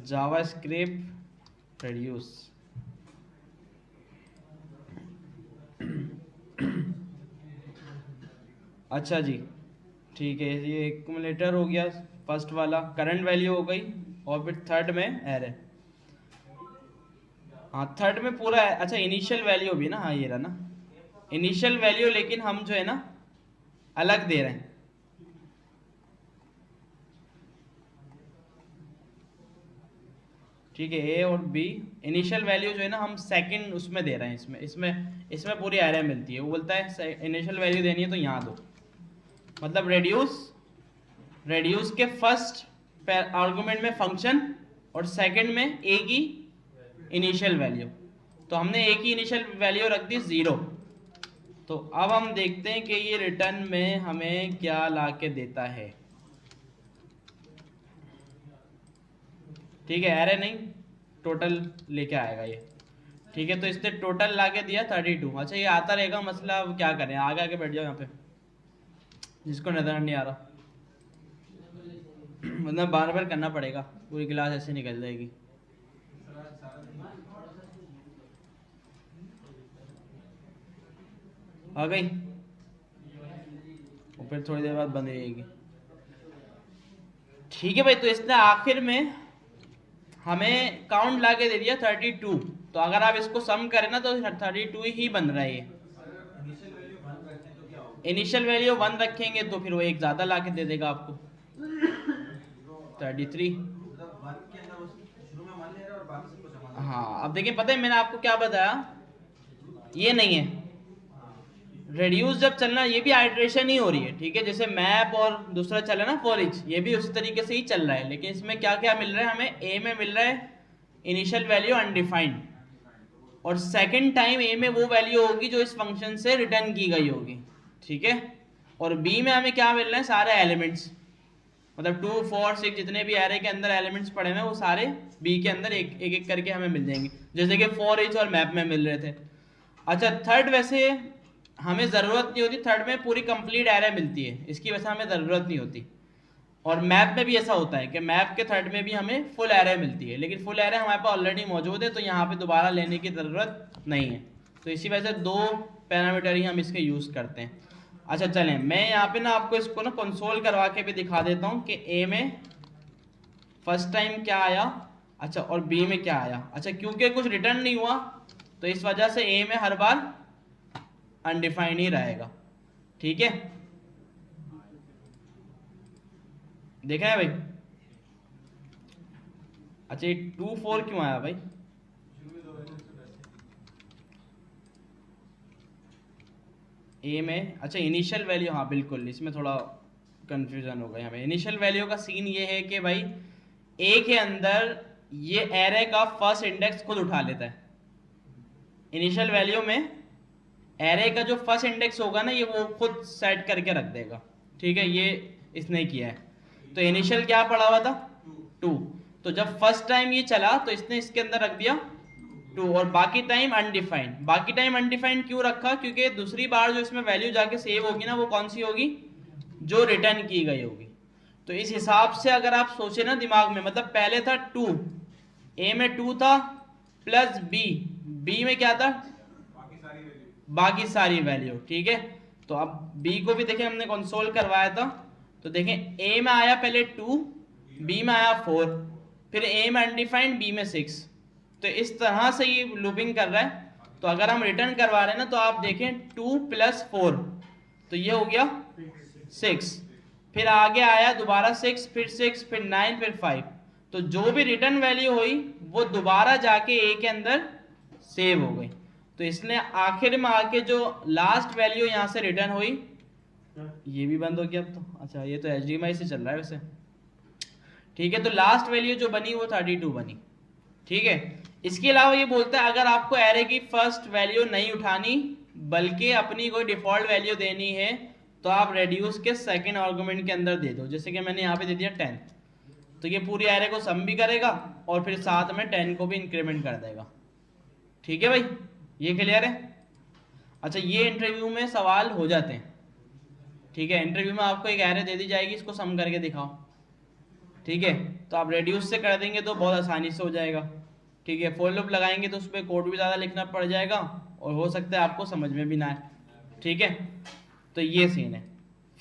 जावास्क्रिप्ट रेड्यूस, अच्छा जी ठीक है, ये एक्यूमुलेटर हो गया फर्स्ट वाला, करंट वैल्यू हो गई, और फिर थर्ड में एरे, हाँ थर्ड में पूरा है, अच्छा इनिशियल वैल्यू भी ना, हाँ ये रहा ना इनिशियल वैल्यू, लेकिन हम जो है ना अलग दे रहे हैं, ठीक है, ए और बी इनिशियल वैल्यू जो है ना हम सेकंड उसमें दे रहे हैं, इसमें पूरी एरे मिलती है, वो बोलता है इनिशियल वैल्यू देनी है तो यहाँ दो, मतलब रेड्यूस के फर्स्ट आर्गुमेंट में फंक्शन और सेकंड में ए की इनिशियल वैल्यू, तो हमने ए की इनिशियल वैल्यू रख दी 0, तो अब हम देखते हैं कि ये रिटर्न में हमें क्या ला के देता है, ठीक है, एरे नहीं टोटल लेके आएगा ये, ठीक है, तो इसने टोटल ला के दिया 32, अच्छा ये आता रहेगा मसला, अब क्या करें, आगे आगे बैठ जाओ यहाँ पे जिसको नजर नहीं आ रहा, मतलब बार बार करना पड़ेगा, पूरी क्लास ऐसे निकल जाएगी। आ गई और फिर थोड़ी देर बाद बंद हो जाएगी, ठीक है भाई। तो इसने आखिर में हमें काउंट ला के दे दिया 32, तो अगर आप इसको सम करें ना तो 32 ही बन रहा है, ये इनिशियल वैल्यू 1 रखेंगे तो फिर वो एक ज़्यादा ला के दे देगा आपको 33, हाँ अब देखिए पता है मैंने आपको क्या बताया, ये नहीं है रेड्यूस जब चलना, ये भी आइट्रेशन ही हो रही है, ठीक है, जैसे मैप और दूसरा चला ना फॉर ईच, ये भी उसी तरीके से ही चल रहा है, लेकिन इसमें क्या क्या मिल रहा है हमें, ए में मिल रहा है इनिशियल वैल्यू अनडिफाइंड, और सेकंड टाइम ए में वो वैल्यू होगी जो इस फंक्शन से रिटर्न की गई होगी, ठीक है, और बी में हमें क्या मिल रहे हैं, सारे एलिमेंट्स, मतलब 2 4 6 जितने भी एरे के अंदर एलिमेंट्स पड़े हुए हैं वो सारे बी के अंदर एक एक करके हमें मिल जाएंगे, जैसे कि फॉर ईच और मैप में मिल रहे थे। अच्छा थर्ड वैसे हमें ज़रूरत नहीं होती, थर्ड में पूरी कंप्लीट एरे मिलती है, इसकी वजह से हमें ज़रूरत नहीं होती, और मैप में भी ऐसा होता है कि मैप के थर्ड में भी हमें फुल एरे मिलती है, लेकिन फुल एरे हमारे पास ऑलरेडी मौजूद है तो यहाँ पे दोबारा लेने की ज़रूरत नहीं है, तो इसी वजह से 2 पैरामीटर ही हम इसके यूज़ करते हैं। अच्छा चलें, मैं यहाँ पे ना आपको इसको ना कंसोल करवा के भी दिखा देता हूँ कि ए में फर्स्ट टाइम क्या आया, अच्छा और बी में क्या आया। अच्छा क्योंकि कुछ रिटर्न नहीं हुआ तो इस वजह से ए में हर बार अनडिफाइंड ही रहेगा, ठीक है, देखा है भाई। अच्छा ये 2 4 क्यों आया भाई, ए में, अच्छा इनिशियल वैल्यू, हाँ बिल्कुल इसमें थोड़ा कंफ्यूजन हो गया हमें। इनिशियल वैल्यू का सीन ये है कि भाई ए के अंदर ये एरे का फर्स्ट इंडेक्स खुद उठा लेता है, इनिशियल वैल्यू में एरे का जो फर्स्ट इंडेक्स होगा ना ये वो खुद सेट करके रख देगा, ठीक है, ये इसने किया है। तो इनिशियल क्या पड़ा हुआ था 2, तो जब फर्स्ट टाइम ये चला तो इसने इसके अंदर रख दिया 2, और बाकी टाइम अनडिफाइंड। बाकी टाइम अनडिफाइंड क्यों रखा, क्योंकि दूसरी बार जो इसमें वैल्यू जाके सेव होगी ना वो कौन सी होगी, जो रिटर्न की गई होगी, तो इस हिसाब से अगर आप सोचे ना दिमाग में, मतलब पहले था 2, ए में 2 था प्लस बी में क्या था, बाकी सारी वैल्यू, ठीक है। तो अब बी को भी देखें हमने कंसोल करवाया था, तो देखें ए में आया पहले 2, बी में आया 4, फिर ए में अनडिफाइंड, बी में 6। तो इस तरह से ये लूपिंग कर रहा है। तो अगर हम रिटर्न करवा रहे हैं ना, तो आप देखें 2 + 4, तो ये हो गया 6, फिर आगे आया दोबारा 6, फिर 6, फिर 9, फिर 5। तो जो भी रिटर्न वैल्यू हुई वो दोबारा जाके ए के अंदर सेव हो गई। तो इसने आखिर में आके जो लास्ट वैल्यू यहाँ से रिटर्न हुई, ये भी बंद हो गया अब तो। अच्छा, ये तो HDMI से चल रहा है वैसे, ठीक है। तो लास्ट वैल्यू जो बनी वो 32 बनी, ठीक है। इसके अलावा ये बोलता है अगर आपको एरे की फर्स्ट वैल्यू नहीं उठानी बल्कि अपनी कोई डिफॉल्ट वैल्यू देनी है, तो आप रेड्यूस के सेकंड आर्गुमेंट के अंदर दे दो। जैसे कि मैंने यहाँ पे दे दिया 10, तो ये पूरी एरे को सम भी करेगा और फिर साथ में 10 को भी इंक्रीमेंट कर देगा, ठीक है भाई, ये क्लियर है। अच्छा, ये इंटरव्यू में सवाल हो जाते हैं, ठीक है। इंटरव्यू में आपको एक एरे दे दी जाएगी, इसको सम करके दिखाओ, ठीक है। तो आप रेड्यूस से कर देंगे तो बहुत आसानी से हो जाएगा, ठीक है। फॉर लूप लगाएंगे तो उस पर कोड भी ज़्यादा लिखना पड़ जाएगा और हो सकता है आपको समझ में भी ना आए, ठीक है। तो ये सीन है,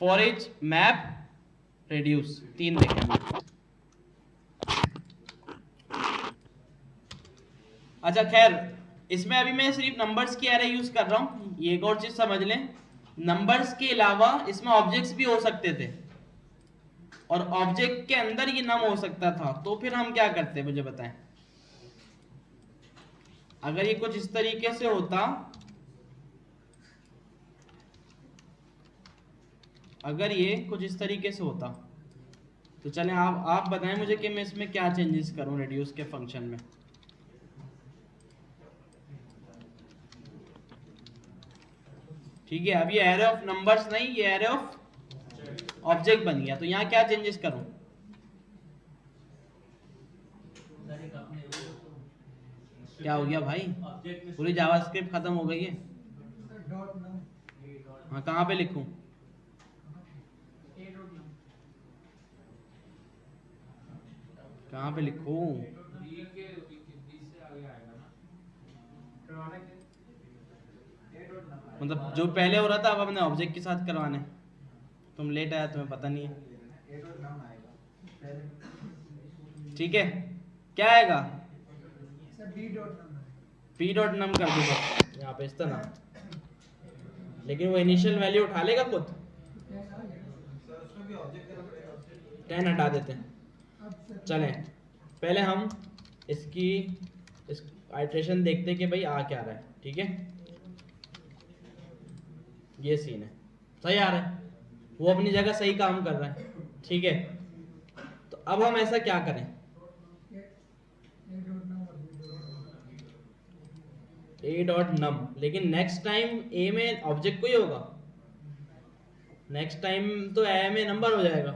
फॉर ईच, मैप, रेड्यूस, 3 देखें। अच्छा खैर, इसमें अभी मैं सिर्फ नंबर्स की एरे यूज कर रहा हूँ। ये एक और चीज समझ लें, नंबर्स के अलावा इसमें ऑब्जेक्ट्स भी हो सकते थे और ऑब्जेक्ट के अंदर ये नम हो सकता था। तो फिर हम क्या करते, मुझे बताएं। अगर ये कुछ इस तरीके से होता, अगर ये कुछ इस तरीके से होता, तो चलें आप बताएं मुझे कि मैं इसमें क्या चेंजेस करूं रेड्यूस के फंक्शन में। ठीक है, अब ये एरे ऑफ नंबर्स नहीं, ये एरे ऑफ ऑब्जेक्ट बन गया। तो यहाँ क्या चेंजेस करूं, क्या हो गया भाई, पूरी जावास्क्रिप्ट खत्म हो गई है। हाँ, कहाँ पे लिखूं, कहाँ पे लिखूं, मतलब जो पहले हो रहा था अब हमने ऑब्जेक्ट के साथ करवाना है। तुम लेट आया, तुम्हें पता नहीं है, ठीक है। क्या आएगा, p डॉट नम कर दूंगा यहाँ पे इस तरह, लेकिन वो इनिशियल वैल्यू उठा लेगा खुद। 10 हटा देते हैं। चलें, पहले हम इसकी इस आइट्रेशन देखते हैं कि भाई आ क्या रहा है, ठीक है। ये सीन है, सही आ रहा है, वो अपनी जगह सही काम कर रहा है, ठीक है। तो अब हम ऐसा क्या करें, a डॉट नम, लेकिन नेक्स्ट टाइम a में ऑब्जेक्ट कोई होगा, नेक्स्ट टाइम तो a में नंबर हो जाएगा।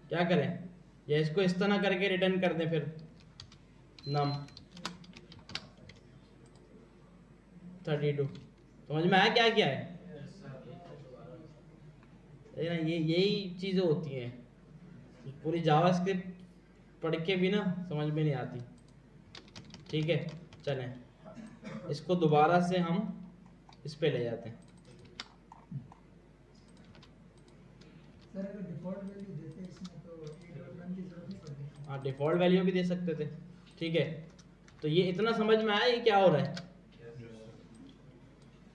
क्या करें, या इसको इस तरह करके रिटर्न कर दें, फिर नम 32। समझ में आया क्या क्या है, ये यही चीजें होती हैं, पूरी जावास्क्रिप्ट पढ़ के भी ना समझ में नहीं आती, ठीक है। चलें, इसको दोबारा से हम इस पे ले जाते हैं। सर अगर डिफॉल्ट वैल्यू देते इसमें तो a डॉट नम की जरूरत नहीं पड़ती। हाँ, डिफॉल्ट वैल्यू भी दे सकते थे, ठीक है। तो ये इतना समझ में आया ये क्या हो रहा है।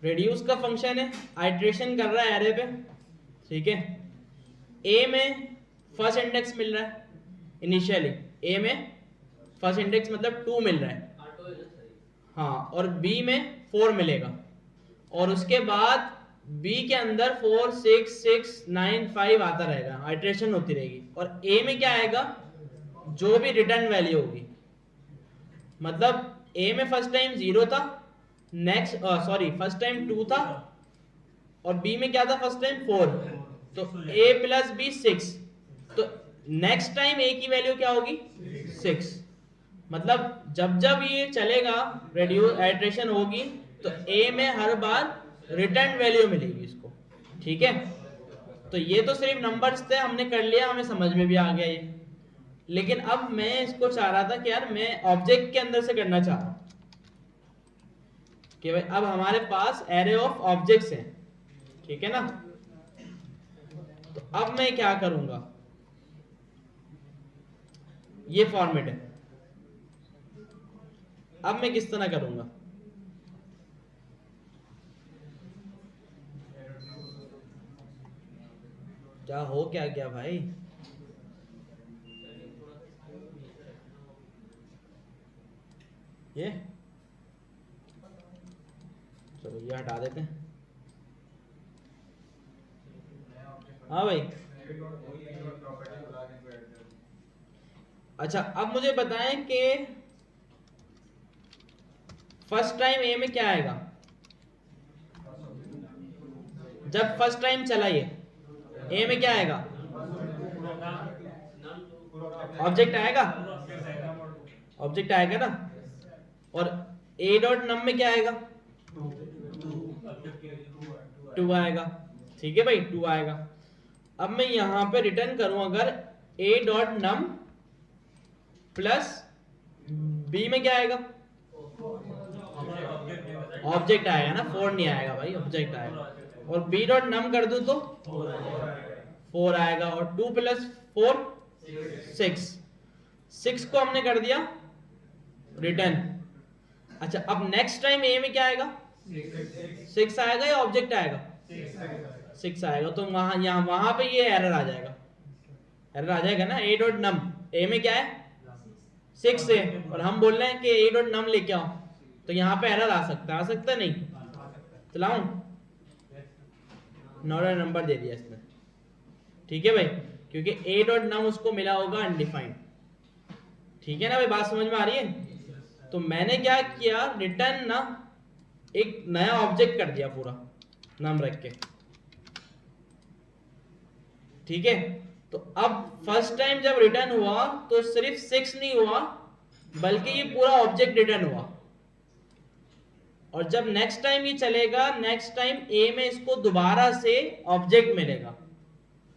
रेड्यूस का फंक्शन है, आइट्रेशन कर रहा है एरे पे, ठीक है। ए में फर्स्ट इंडेक्स मिल रहा है इनिशियली, ए में फर्स्ट इंडेक्स मतलब 2 मिल रहा है, हाँ, और बी में 4 मिलेगा, और उसके बाद बी के अंदर 4, 6, 6, 9, 5 आता रहेगा, आइट्रेशन होती रहेगी। और ए में क्या आएगा, जो भी रिटर्न वैल्यू होगी, मतलब ए में फर्स्ट टाइम 0 था, नेक्स्ट फर्स्ट टाइम 2 था, और बी में क्या था फर्स्ट टाइम 4, तो a प्लस बी 6, तो नेक्स्ट टाइम a की वैल्यू क्या होगी 6। मतलब जब जब ये चलेगा रेड्यूस आइट्रेशन होगी तो a में हर बार रिटर्न वैल्यू मिलेगी इसको, ठीक है। तो ये तो सिर्फ नंबर्स थे, हमने कर लिया, हमें समझ में भी आ गया ये। लेकिन अब मैं इसको चाह रहा था कि यार मैं ऑब्जेक्ट के अंदर से करना चाह रहा हूं कि भाई अब हमारे पास एरे ऑफ ऑब्जेक्ट्स हैं, ठीक है ना। तो अब मैं क्या करूंगा, ये फॉर्मेट है, अब मैं किस तरह करूंगा, क्या हो क्या गया भाई, ये चलो ये हटा देते हैं। हाँ भाई, अच्छा अब मुझे बताएं कि फर्स्ट टाइम ए में क्या आएगा, जब फर्स्ट टाइम चला ये ए में क्या आएगा, ऑब्जेक्ट आएगा, ऑब्जेक्ट आएगा ना। और ए डॉट नम में क्या आएगा, 2 आएगा, ठीक है भाई 2 आएगा। अब मैं यहां पे रिटर्न करूं अगर A dot num plus B में क्या आएगा, ऑब्जेक्ट आएगा ना, 4 नहीं आएगा भाई, ऑब्जेक्ट आएगा। और बी डॉट नम कर दूं तो 4 आएगा, और 2 प्लस 4 6 को हमने कर दिया रिटर्न। अच्छा अब नेक्स्ट टाइम ए में क्या आएगा, 6 आएगा या ऑब्जेक्ट आएगा, 6 आएगा। तो वहां पे ये एरर आ जाएगा, एरर आ जाएगा ना, ए डॉट नम, ए में क्या है 6 है, और हम बोल रहे हैं कि ए डॉट नम लेके आओ, तो यहाँ पे एरर आ सकता है नहीं, चलाऊं, नॉट अ नंबर दे दिया इसने, ठीक है भाई, क्योंकि ए डॉट नम उसको मिला होगा अनडिफाइंड, ठीक है ना भाई, बात समझ में आ रही है। तो मैंने क्या किया, रिटर्न ना एक नया ऑब्जेक्ट कर दिया पूरा नाम रख के, ठीक है। तो अब फर्स्ट टाइम जब रिटर्न हुआ तो सिर्फ 6 नहीं हुआ, बल्कि ये पूरा ऑब्जेक्ट रिटर्न हुआ। और जब नेक्स्ट टाइम ये चलेगा, नेक्स्ट टाइम ए में इसको दोबारा से ऑब्जेक्ट मिलेगा,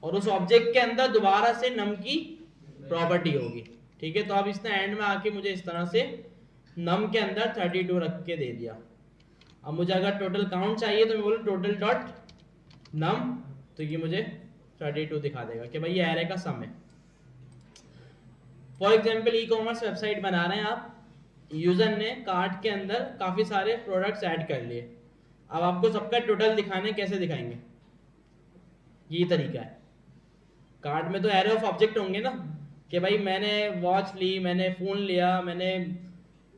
और उस ऑब्जेक्ट के अंदर दोबारा से नम की प्रॉपर्टी होगी, ठीक है। तो अब इसने एंड में आके मुझे इस तरह से नम के अंदर 32 रख के दे दिया। अब मुझे अगर टोटल काउंट चाहिए तो मैं बोलूँ टोटल डॉट नम, तो ये मुझे 32 दिखा देगा कि भाई ये एरे का सम है। For example e commerce website बना रहे हैं आप, यूजर ने कार्ट के अंदर काफी सारे प्रोडक्ट्स ऐड कर लिए, अब आपको सबका टोटल दिखाने कैसे दिखाएंगे, ये तरीका है। कार्ट में तो एरे ऑफ ऑब्जेक्ट होंगे ना, कि भाई मैंने वॉच ली, मैंने फोन लिया, मैंने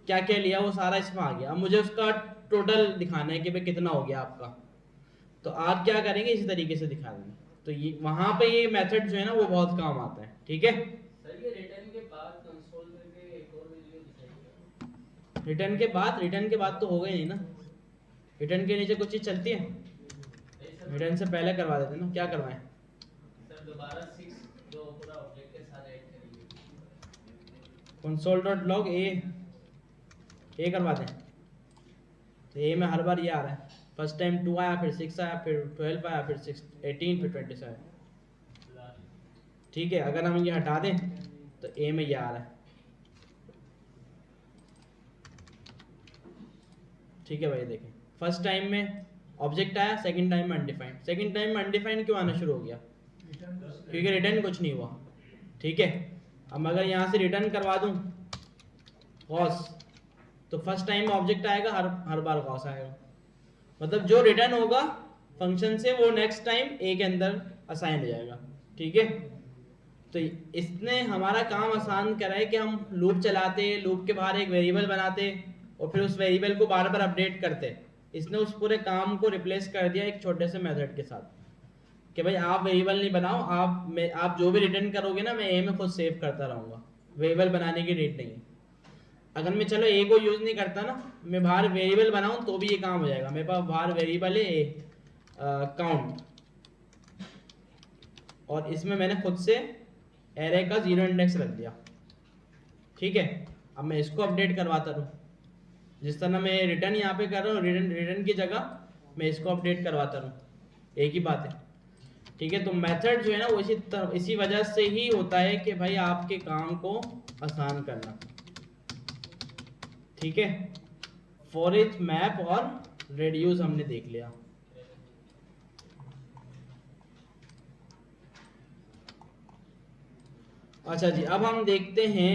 क्या क्या लिया, वो सारा इसमें आ गया। अब मुझे उसका टोटल दिखाना है कि भाई कितना हो गया आपका, तो आप क्या करेंगे, इसी तरीके से दिखा देंगे। तो ये वहां पे ये मेथड जो है ना वो बहुत काम आता है, ठीक है। सर ये रिटर्न के बाद कंसोल में एक और वैल्यू दिखाएगा, रिटर्न के बाद तो हो गई नहीं ना, रिटर्न के नीचे कुछ चीज चलती है, रिटर्न से पहले करवा देते ना, क्या करवाएं सर दोबारा 6 जो पूरा ऑब्जेक्ट के साथ ऐड करेंगे, console.log ए करवा दें। तो ए में हर बार ये आ रहा है, फर्स्ट टाइम 2 आया, फिर 6 आया, फिर 12 आया, फिर 18, फिर 27, ठीक है। अगर हम ये हटा दें तो ए में ये आ रहा है, ठीक है भाई। देखें फर्स्ट टाइम में ऑब्जेक्ट आया, सेकंड टाइम में अनडिफाइंड। सेकंड टाइम में अनडिफाइंड क्यों आना शुरू हो गया, क्योंकि रिटर्न कुछ नहीं हुआ, ठीक है। अब अगर यहाँ से रिटर्न करवा दूँ कॉस, तो फर्स्ट टाइम में ऑब्जेक्ट आएगा, हर बार कॉस आएगा, मतलब जो रिटर्न होगा फंक्शन से वो नेक्स्ट टाइम ए के अंदर असाइन हो जाएगा, ठीक है। तो इसने हमारा काम आसान करा है कि हम लूप चलाते, लूप के बाहर एक वेरिएबल बनाते और फिर उस वेरिएबल को बार बार अपडेट करते। इसने उस पूरे काम को रिप्लेस कर दिया एक छोटे से मेथड के साथ, कि भाई आप वेरिएबल नहीं बनाओ, आप जो भी रिटर्न करोगे ना, मैं ए में खुद सेव करता रहूँगा, वेरिएबल बनाने की नीड नहीं है। अगर मैं चलो ए को यूज़ नहीं करता ना, मैं बाहर वेरिएबल बनाऊँ तो भी ये काम हो जाएगा। मेरे पास बाहर वेरिएबल है काउंट, और इसमें मैंने खुद से एरे का 0 इंडेक्स रख दिया, ठीक है। अब मैं इसको अपडेट करवाता रहूँ, जिस तरह मैं रिटर्न यहाँ पे कर रहा हूँ, रिटर्न की जगह मैं इसको अपडेट करवाता रहूँ, एक ही बात है। ठीक है, तो मेथड जो है ना वो इसी वजह से ही होता है कि भाई आपके काम को आसान करना। ठीक है, फॉर इच मैप और रेडियस हमने देख लिया। अच्छा जी, अब हम देखते हैं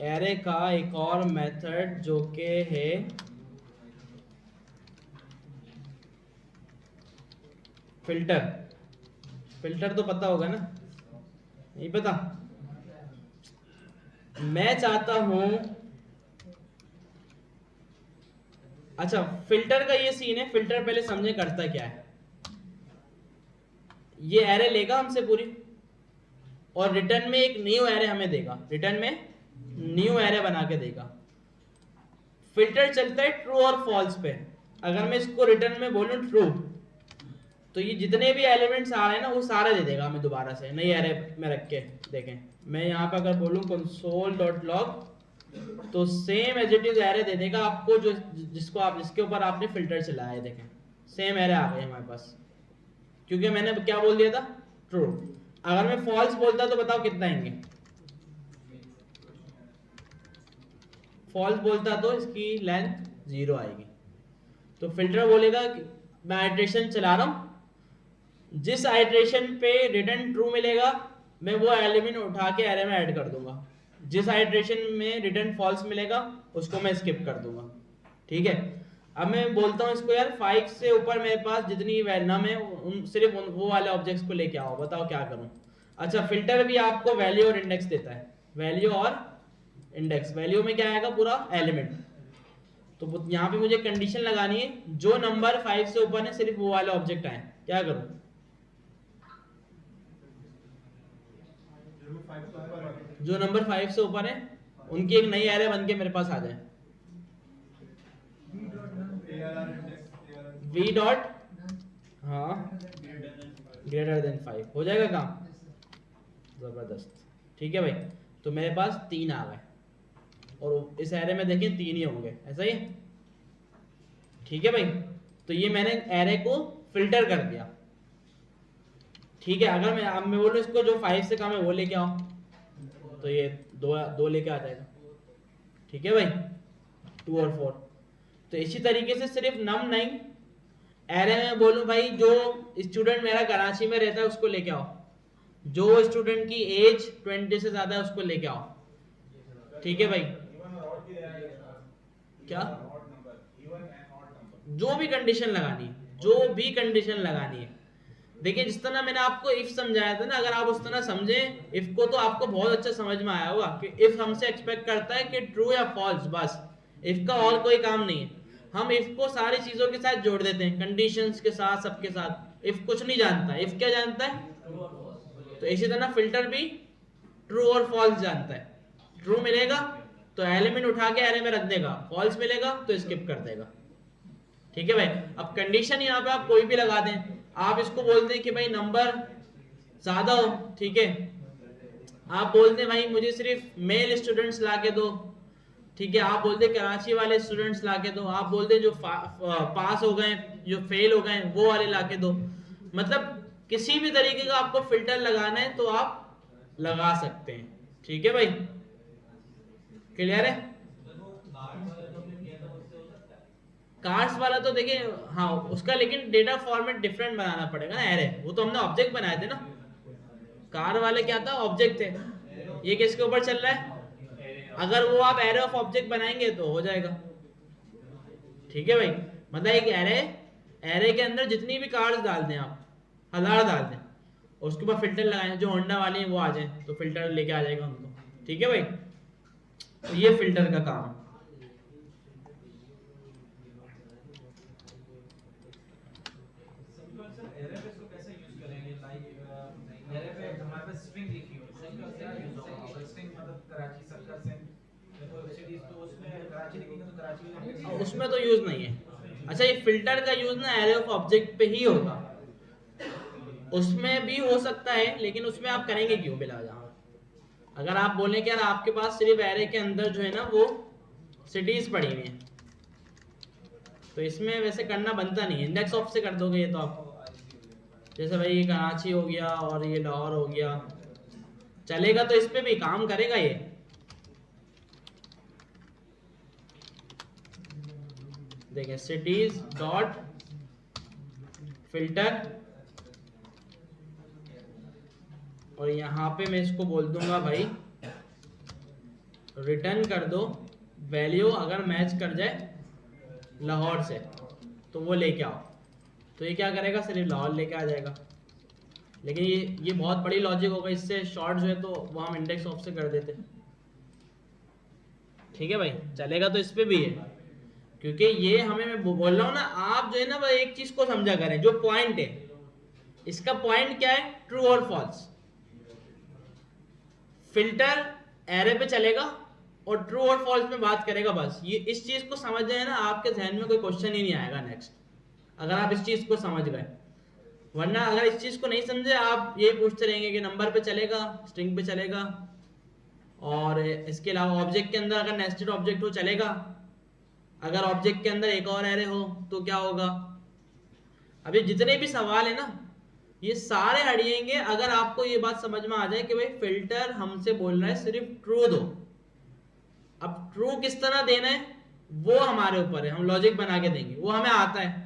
एरे का एक और मेथड जो कि है फिल्टर। फिल्टर तो पता होगा ना, नहीं पता? मैं चाहता हूं, अच्छा फिल्टर का ये सीन है, फिल्टर पहले समझे करता क्या है। ये एरे लेगा हमसे पूरी और रिटर्न में एक न्यू एरे हमें देगा, रिटर्न में न्यू एरे बना के देगा। फिल्टर चलता है ट्रू और फॉल्स पे। अगर मैं इसको रिटर्न में बोलूं ट्रू, तो ये जितने भी एलिमेंट्स आ रहे हैं ना वो सारे दे देगा हमें दोबारा से नई एरे में रख के। देखें मैं यहाँ पे अगर बोलूं console.log, तो same as it is array दे देगा आपको जो जिसके ऊपर आपने फिल्टर चलाया है। देखें सेम एरे आ गए हमारे पास, क्योंकि मैंने क्या बोल दिया था, ट्रू। अगर मैं फॉल्स बोलता तो बताओ कितना आएंगे? फॉल्स बोलता तो इसकी लेंथ 0 आएगी। तो फिल्टर बोलेगा कि मैं आइट्रेशन चला रहा हूं, जिस आइट्रेशन पे रिटर्न ट्रू मिलेगा मैं वो एलिमेंट उठा के एरे में ऐड कर दूंगा, जिस आइट्रेशन में रिटर्न फॉल्स मिलेगा उसको मैं स्किप कर दूंगा। ठीक है, अब मैं बोलता हूँ इसको यार 5 से ऊपर मेरे पास जितनी वैल्यू है सिर्फ वो वाले ऑब्जेक्ट्स को लेके आओ, बताओ क्या करूं? अच्छा फिल्टर भी आपको वैल्यू और इंडेक्स देता है, वैल्यू और इंडेक्स। वैल्यू में क्या आएगा? पूरा एलिमेंट। तो यहाँ पे मुझे कंडीशन लगानी है, जो नंबर 5 से ऊपर है सिर्फ वो वाले ऑब्जेक्ट आए। क्या करूं? जो नंबर 5 से ऊपर है उनकी एक नई एरे बन के मेरे पास आ जाए। v डॉट हाँ ग्रेटर देन 5 हो जाएगा काम, जबरदस्त। ठीक है भाई, तो मेरे पास 3 आ गए और इस एरे में देखें 3 ही होंगे, ऐसा ही। ठीक है भाई, तो ये मैंने एरे को फिल्टर कर दिया। ठीक है, अगर मैं बोलूं इसको जो 5 से कम है वो लेके आओ, तो ये दो लेके आ जाएगा। ठीक है भाई, 2 और 4। तो इसी तरीके से सिर्फ नम नहीं, एरे में बोलूं भाई जो स्टूडेंट मेरा कराची में रहता है उसको लेके आओ, जो स्टूडेंट की एज 20 से ज्यादा है उसको लेके आओ। ठीक है भाई, क्या जो भी कंडीशन लगानी है, जो भी कंडीशन लगानी है। देखिए जिस तरह मैंने आपको इफ समझाया था ना, अगर आप उस तरह समझे इफ को तो आपको बहुत अच्छा समझ में आया होगा कि इफ हमसे एक्सपेक्ट करता है कि ट्रू या फॉल्स, बस इफ का और कोई काम नहीं है। हम इफ को सारी चीजों के साथ जोड़ देते हैं, कंडीशंस के साथ, सबके साथ। इफ कुछ नहीं जानता, इफ क्या जानता है? तो इसी तरह फिल्टर भी ट्रू और फॉल्स जानता है। ट्रू मिलेगा तो एलिमेंट उठा के एरे में रख देगा, फॉल्स मिलेगा तो स्किप कर देगा। ठीक है भाई, अब कंडीशन यहाँ पे आप कोई भी लगा दें। आप इसको बोलते हैं कि भाई नंबर ज्यादा हो, ठीक है, आप बोलते हैं भाई मुझे सिर्फ मेल स्टूडेंट्स ला के दो। ठीक है, आप बोलते हैं कराची वाले स्टूडेंट्स ला के दो। आप बोलते हैं जो पास हो गए, जो फेल हो गए वो वाले ला के दो। मतलब किसी भी तरीके का आपको फिल्टर लगाना है तो आप लगा सकते हैं। ठीक है भाई, क्लियर है? कार्ड्स वाला तो देखिए हाँ, उसका लेकिन डेटा फॉर्मेट डिफरेंट बनाना पड़ेगा ना, एरे। वो तो हमने ऑब्जेक्ट बनाए थे ना, कार वाले क्या था? ऑब्जेक्ट थे। ये किसके ऊपर चल रहा है? अगर वो आप एरे ऑफ ऑब्जेक्ट बनाएंगे तो हो जाएगा। ठीक है भाई, मतलब एक एरे के अंदर जितनी भी कार्ड्स डाल दें आप, 1000 डाल दें और उसके बाद फिल्टर लगाएं, जो होंडा वाले हैं वो आ जाए तो फिल्टर लेके आ जाएगा उनको। ठीक है भाई, तो ये फिल्टर का काम है। उसमें तो यूज नहीं है। अच्छा, ये फिल्टर का यूज ना एरे ऑफ ऑब्जेक्ट पे ही होगा। उसमें भी हो सकता है लेकिन उसमें आप करेंगे क्यों बिला जहां? अगर आप बोलें कि यार आपके पास सिर्फ एरे के अंदर जो है ना वो सिटीज पड़ी हुई हैं, तो इसमें वैसे करना बनता नहीं है। इंडेक्स ऑफ से कर दोगे ये तो आप। जैसे भाई ये कराची हो गया और ये लाहौर हो गया, चलेगा तो इस पे भी काम करेगा ये। देखिए सिटीज डॉट फिल्टर, और यहाँ पे मैं इसको बोल दूंगा भाई रिटर्न कर दो वैल्यू अगर मैच कर जाए लाहौर से तो वो लेके आओ। तो ये क्या करेगा, सिर्फ लाहौर लेके आ जाएगा। लेकिन ये बहुत बड़ी लॉजिक होगा, इससे शॉर्ट जो है तो वो हम इंडेक्स ऑफ से कर देते। ठीक है भाई, चलेगा तो इस पे भी है, क्योंकि ये हमें मैं बोल रहा हूँ ना, आप जो है ना भाई एक चीज को समझा करें, जो पॉइंट है इसका पॉइंट क्या है, ट्रू और फॉल्स। फिल्टर एरे पे चलेगा और ट्रू और फॉल्स में बात करेगा, बस ये इस चीज को समझ जाए ना, आपके जहन में कोई क्वेश्चन ही नहीं आएगा नेक्स्ट, अगर आप इस चीज को समझ गए। वरना अगर इस चीज को नहीं समझे, आप ये पूछते रहेंगे कि नंबर पे चलेगा, स्ट्रिंग पे चलेगा, और इसके अलावा ऑब्जेक्ट के अंदर अगर नेस्टेड ऑब्जेक्ट हो चलेगा, अगर ऑब्जेक्ट के अंदर एक और एरे हो तो क्या होगा। अभी जितने भी सवाल है ना ये सारे हटिएंगे अगर आपको ये बात समझ में आ जाए कि भाई फिल्टर हमसे बोल रहा है सिर्फ ट्रू दो। अब ट्रू किस तरह देना है वो हमारे ऊपर है, हम लॉजिक बना के देंगे, वो हमें आता है।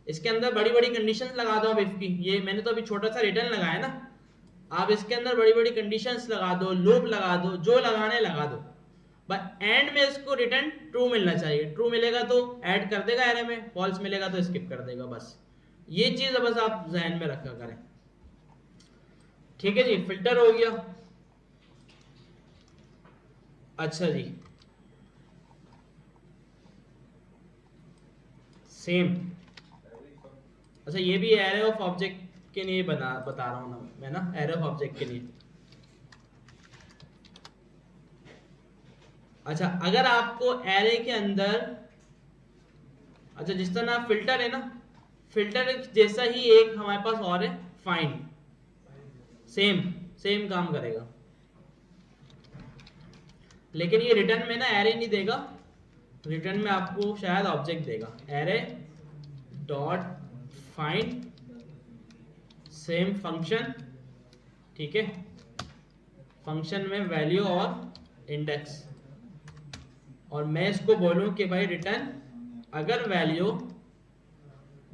इसके अंदर बड़ी बड़ी कंडीशंस लगा दो आप इफ की, ये मैंने तो अभी छोटा सा रिटर्न लगाया ना, आप इसके अंदर बड़ी बड़ी कंडीशंस लगा दो, लूप लगा दो, जो लगाने लगा दो, बट एंड में इसको रिटर्न ट्रू मिलना चाहिए। ट्रू मिलेगा तो ऐड कर देगा एरे में, फॉल्स मिलेगा तो स्किप कर देगा। बस ये चीज बस आप जहन में रखा करें। ठीक है जी, फिल्टर हो गया। अच्छा जी, सेम, अच्छा ये भी एरे ऑफ ऑब्जेक्ट के लिए बता रहा हूं ना मैं ना, एरे ऑफ ऑब्जेक्ट के लिए। अच्छा अगर आपको एरे के अंदर, अच्छा जिस तरह फिल्टर है ना, फिल्टर जैसा ही एक हमारे पास और है फाइंड, सेम काम करेगा, लेकिन ये रिटर्न में ना एरे नहीं देगा, रिटर्न में आपको शायद ऑब्जेक्ट देगा, array dot find same function. ठीक है, फंक्शन में वैल्यू और इंडेक्स, और मैं इसको बोलूं कि भाई रिटर्न अगर वैल्यू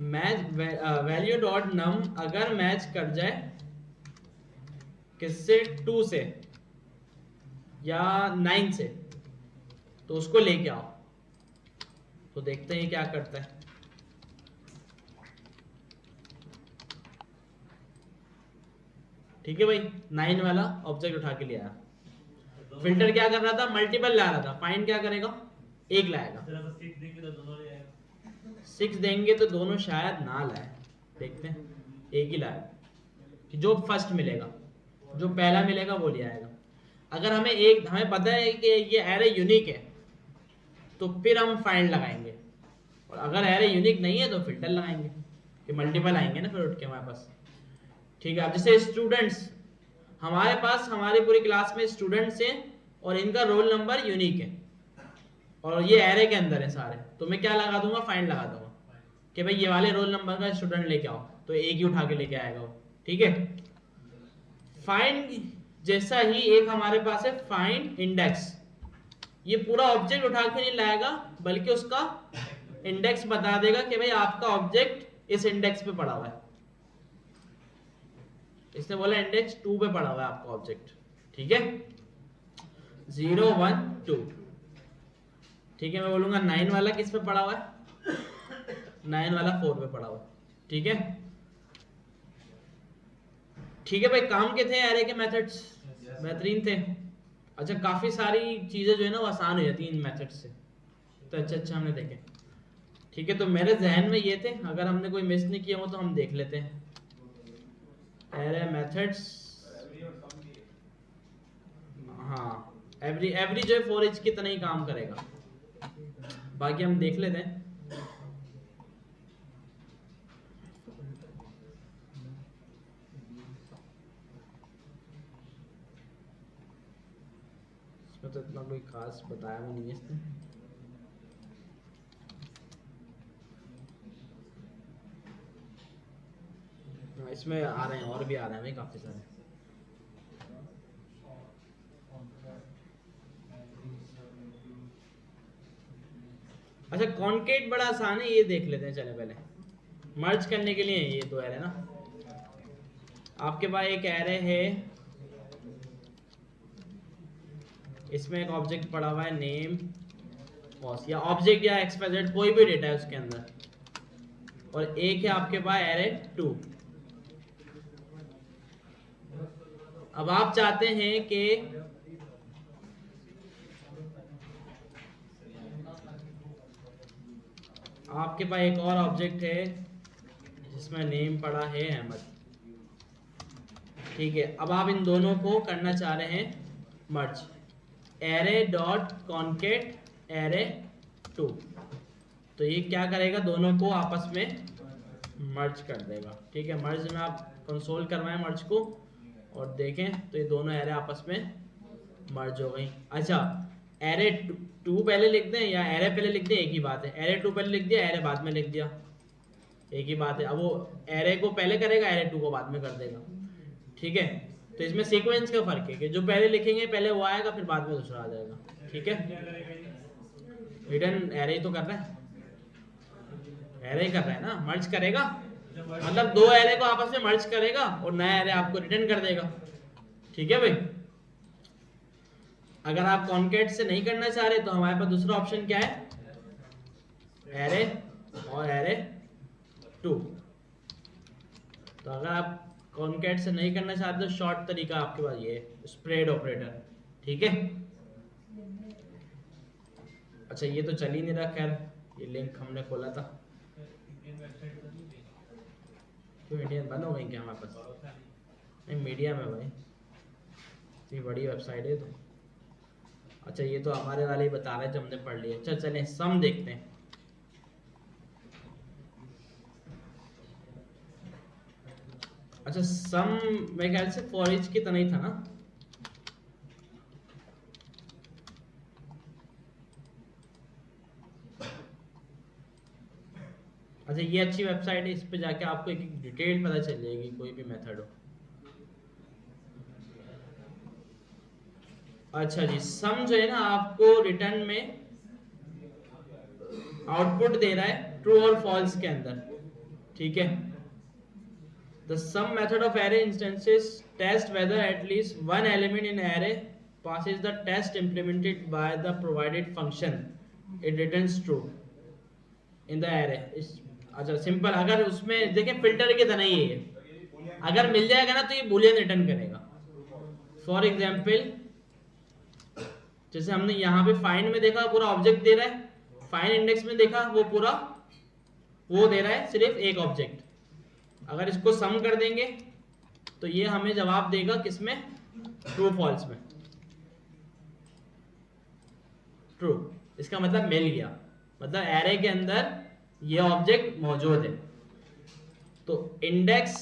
मैच, वैल्यू डॉट नम अगर मैच कर जाए किससे, 2 से या 9 से, तो उसको लेके आओ। तो देखते हैं क्या करता है। ठीक है भाई, 9 वाला ऑब्जेक्ट उठा के ले आया। फिल्टर क्या कर रहा था, मल्टीपल ला रहा था, फाइंड क्या करेगा, एक लाएगा। 6 देंगे तो दोनों शायद ना लाए, देखते हैं, एक ही लाएगा। जो फर्स्ट मिलेगा, जो पहला मिलेगा वो ले आएगा। अगर हमें पता है कि ये एरे यूनिक है तो फिर हम फाइंड लगाएंगे, और अगर एरे यूनिक नहीं है तो फिल्टर लगाएंगे, कि मल्टीपल आएंगे ना फिर उठ के हमारे पास। ठीक है, अब जैसे स्टूडेंट्स, हमारे पास हमारी पूरी क्लास में स्टूडेंट्स हैं और इनका रोल नंबर यूनिक है और ये एरे के अंदर है सारे, तो मैं क्या लगा दूंगा, फाइंड लगा दूंगा कि भाई ये वाले रोल नंबर का स्टूडेंट लेके आओ, तो एक ही उठा के लेके आएगा वो। ठीक है, फाइंड जैसा ही एक हमारे पास है फाइंड इंडेक्स, ये पूरा ऑब्जेक्ट उठा के नहीं लाएगा बल्कि उसका इंडेक्स बता देगा कि भाई आपका ऑब्जेक्ट इस इंडेक्स पे पड़ा हुआ है। इसने बोला इंडेक्स 2 पे पड़ा हुआ है आपका ऑब्जेक्ट। ठीक है, 0 1 2। ठीक है, मैं बोलूंगा 9 वाला किस पे पड़ा हुआ है, 9 वाला 4 पे पड़ा हुआ है। ठीक है, ठीक है भाई, काम के थे एरे के मेथड्स, बेहतरीन थे। अच्छा काफी सारी चीजें जो है ना वो आसान हो जाती हैं इन मेथड्स से, तो अच्छा हमने देखे। ठीक है, तो मेरे जहन में ये थे, अगर हमने कोई मिस नहीं किया हो तो हम देख लेते हैं। एरे मेथड्स, हाँ एवरी जो है फॉर ईच की तरह ही काम करेगा, बाकी हम देख लेते हैं। इसमें तो इतना कोई खास बताया हुआ नहीं है इसने। इसमें आ रहे हैं और भी आ रहे हैं भाई काफी सारे। अच्छा कॉन्केट बड़ा आसान है, ये देख लेते हैं चले पहले। मर्ज करने के लिए ये दो एरे ना, आपके पास एक एरे है, इसमें एक ऑब्जेक्ट पड़ा हुआ है नेम कॉस्ट, या ऑब्जेक्ट या एक्सप्रेजेड कोई भी डेटा है उसके अंदर, और एक है आपके पास एरे 2। अब आप चाहते हैं कि आपके पास एक और ऑब्जेक्ट है जिसमें नेम पड़ा है अहमद, ठीक है। अब आप इन दोनों को करना चाह रहे हैं मर्ज, एरे डॉट कॉन्केट एरे 2, तो ये क्या करेगा, दोनों को आपस में मर्ज कर देगा, ठीक है। मर्ज में आप कंसोल करवाएं मर्ज को और देखें तो ये दोनों एरे आपस में मर्ज हो गई। अच्छा एरे 2 पहले लिख दें या एरे पहले लिख दें, एक ही बात है। एरे 2 पहले लिख दिया, एरे बाद में लिख दिया, एक ही बात है। अब वो एरे को पहले करेगा, एरे 2 को बाद में कर देगा, ठीक है। तो इसमें सीक्वेंस का फर्क है कि जो पहले लिखेंगे पहले वो आएगा, फिर बाद में दूसरा आ जाएगा, ठीक है। रिटर्न एरे ही तो कर रहा है, एरे ही कर रहा है ना, मर्ज करेगा मतलब दो एरे को आपस में मर्ज करेगा और नया एरे आपको रिटर्न कर देगा, ठीक है भाई। अगर आप कॉन्केट से नहीं करना चाह रहे तो हमारे पास दूसरा ऑप्शन क्या है, एरे और एरे 2। तो अगर आप कॉन्केट से नहीं करना चाहते तो शॉर्ट तरीका आपके पास ये है, स्प्रेड ऑपरेटर, ठीक है। अच्छा ये तो चल ही नहीं रहा, खैर ये लिंक हमने खोला था, क्यों इंडियन बंद हो गई क्या हमारे पास? नहीं मीडिया में भाई, इतनी बड़ी वेबसाइट है तो। अच्छा ये तो हमारे वाले ही बता रहे थे, हमने पढ़ लिया। अच्छा चलें सम देखते हैं। अच्छा सम मेरे ख्याल से फॉर ईच की तरह ही था ना। अच्छा ये अच्छी वेबसाइट है, इस पे जाके आपको एक डिटेल पता चल जाएगी कोई भी मेथड हो। अच्छा जी सम जो है ना आपको रिटर्न में आउटपुट दे रहा है ट्रू और फॉल्स के अंदर, ठीक है। The sum method of array instances test whether at least one element in array passes the test implemented by the provided function. It returns true in the array. अच्छा simple, अगर उसमें देखें filter की तरह ही है, अगर मिल जाएगा ना तो ये बूलियन रिटर्न करेगा। फॉर एग्जाम्पल जैसे हमने यहाँ पे फाइंड में देखा पूरा ऑब्जेक्ट दे रहा है, फाइंड इंडेक्स में देखा वो पूरा वो दे रहा है सिर्फ एक ऑब्जेक्ट। अगर इसको सम कर देंगे तो ये हमें जवाब देगा किसमें, ट्रू फॉल्स में। ट्रू इसका मतलब मिल गया, मतलब एरे के अंदर ये ऑब्जेक्ट मौजूद है। तो इंडेक्स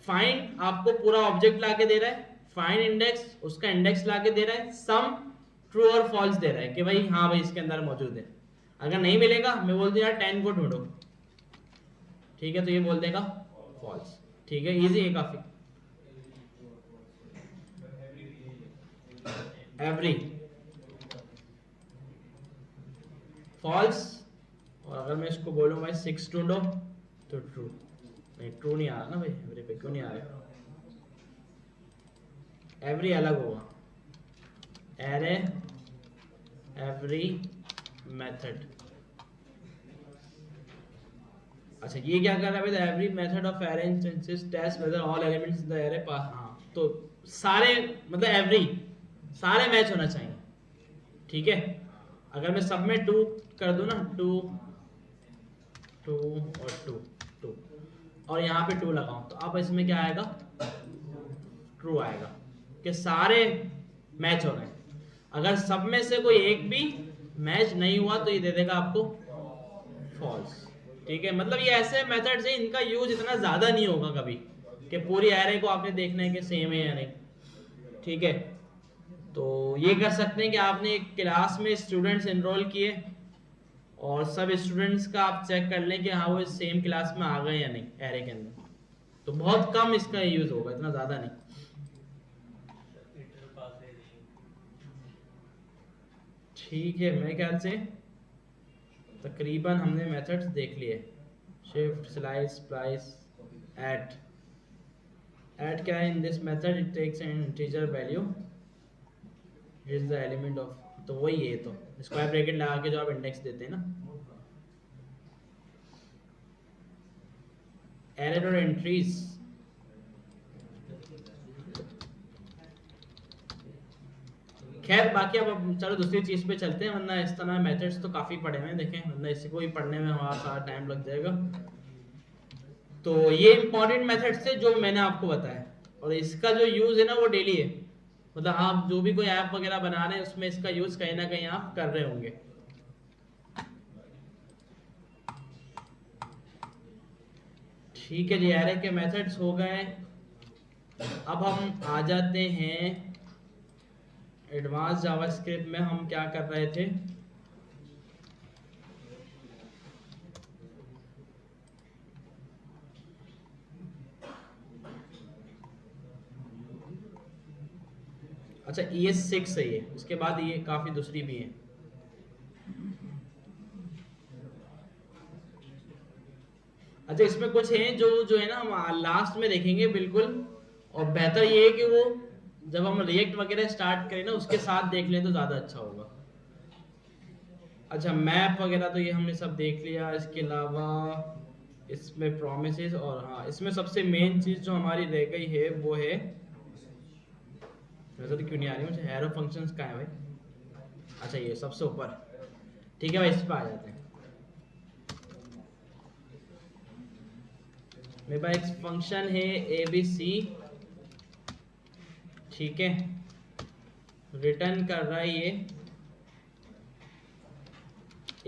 फाइंड आपको पूरा ऑब्जेक्ट लाके दे रहा है, फाइंड इंडेक्स उसका इंडेक्स लाके दे रहा है, सम ट्रू और फॉल्स दे रहा है कि भाई हाँ भाई इसके अंदर मौजूद है। अगर नहीं मिलेगा मैं बोल दूं यार 10 को ढूंढो, ठीक है, तो ये बोल देगा फॉल्स, ठीक है। इजी है काफी। एवरी फॉल्स, और अगर मैं इसको बोलूं भाई 6 ढूंढो तो ट्रू, नहीं ट्रू नहीं आ रहा ना भाई, एवरी पे क्यों नहीं आ रहा, एवरी अलग होगा, एरे एवरी मेथड। अच्छा ये क्या कर रहा है, every method of array instances test whether all elements in the array pass, हाँ तो सारे मतलब एवरी सारे मैच होना चाहिए, ठीक है। अगर मैं सब में 2 कर दूं ना, 2 2 और 2 2 और यहाँ पे 2 लगाऊं तो अब इसमें क्या आएगा, ट्रू आएगा कि सारे मैच हो रहे हैं। अगर सब में से कोई एक भी मैच नहीं हुआ तो ये दे देगा आपको फॉल्स, ठीक है। मतलब ये ऐसे मेथड्स हैं, इनका यूज इतना ज्यादा नहीं होगा कभी कि पूरी एरे को आपने देखना है कि सेम है या नहीं, ठीक है। तो ये कर सकते हैं कि आपने एक क्लास में स्टूडेंट्स एनरोल किए और सब स्टूडेंट्स का आप चेक कर लें कि हाँ वो सेम क्लास में आ गए या नहीं एरे के अंदर, तो बहुत कम इसका यूज होगा, इतना ज्यादा नहीं। ठीक है, मेरे ख्याल से तकरीबन हमने मेथड्स देख लिए। Shift, slice, splice, add. Add क्या है? In this method it takes an integer value is the element of, तो वही है, तो स्क्वायर ब्रैकेट लगा के जो आप इंडेक्स देते हैं ना। एरर और एंट्रीज, खैर बाकी अब चलो दूसरी चीज पे चलते हैं, वरना इस तरह मेथड्स तो काफी पड़े हुए हैं देखें, वरना इसी को ही पढ़ने में हमारा सारा टाइम लग जाएगा। तो ये इंपॉर्टेंट मेथड्स थे जो मैंने आपको बताया, और इसका जो यूज है ना वो डेली है, मतलब आप जो भी कोई ऐप वगैरह बना रहे हैं उसमें इसका यूज कहीं ना कहीं आप कर रहे होंगे। ठीक है जी, एरे के मेथड्स हो गए। अब हम आ जाते हैं एडवांस जावास्क्रिप्ट में। हम क्या कर रहे थे, अच्छा ES6 है ये, उसके बाद ये काफी दूसरी भी है। अच्छा इसमें कुछ है जो है ना हम लास्ट में देखेंगे बिल्कुल, और बेहतर ये है कि वो जब हम रिएक्ट वगैरह स्टार्ट करें ना उसके साथ देख लें तो ज़्यादा अच्छा होगा। अच्छा मैप वगैरह तो ये हमने सब देख लिया, इसके अलावा इसमें प्रोमिसेस, और हाँ इसमें सबसे मेन चीज़ जो हमारी रह गई है वो है, नजर क्यों नहीं आ रही मुझे, एरो फंक्शंस का है भाई। अच्छा ये सबसे ऊपर, ठीक है भाई, इस पर आ जाते हैं। मेरे पास एक फंक्शन है ABC, ठीक है, रिटर्न कर रहा है ये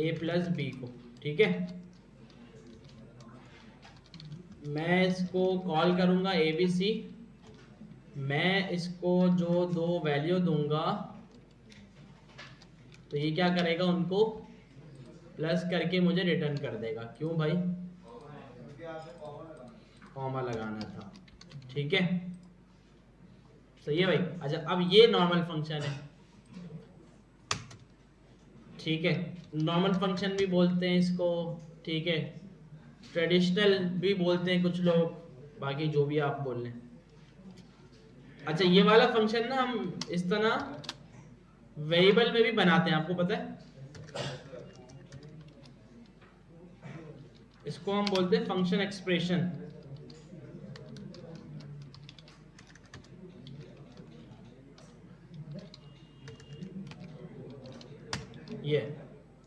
A+B को, ठीक है। मैं इसको कॉल करूंगा ABC, मैं इसको जो दो वैल्यू दूंगा तो ये क्या करेगा, उनको प्लस करके मुझे रिटर्न कर देगा। क्यों भाई? कॉमा लगाना था, ठीक है, सही है भाई। अच्छा अब ये नॉर्मल फंक्शन है, ठीक है, नॉर्मल फंक्शन भी बोलते हैं इसको, ठीक है, ट्रेडिशनल भी बोलते हैं कुछ लोग, बाकी जो भी आप बोल लें। अच्छा ये वाला फंक्शन ना हम इस तरह वेरिएबल में भी बनाते हैं, आपको पता है, इसको हम बोलते हैं फंक्शन एक्सप्रेशन।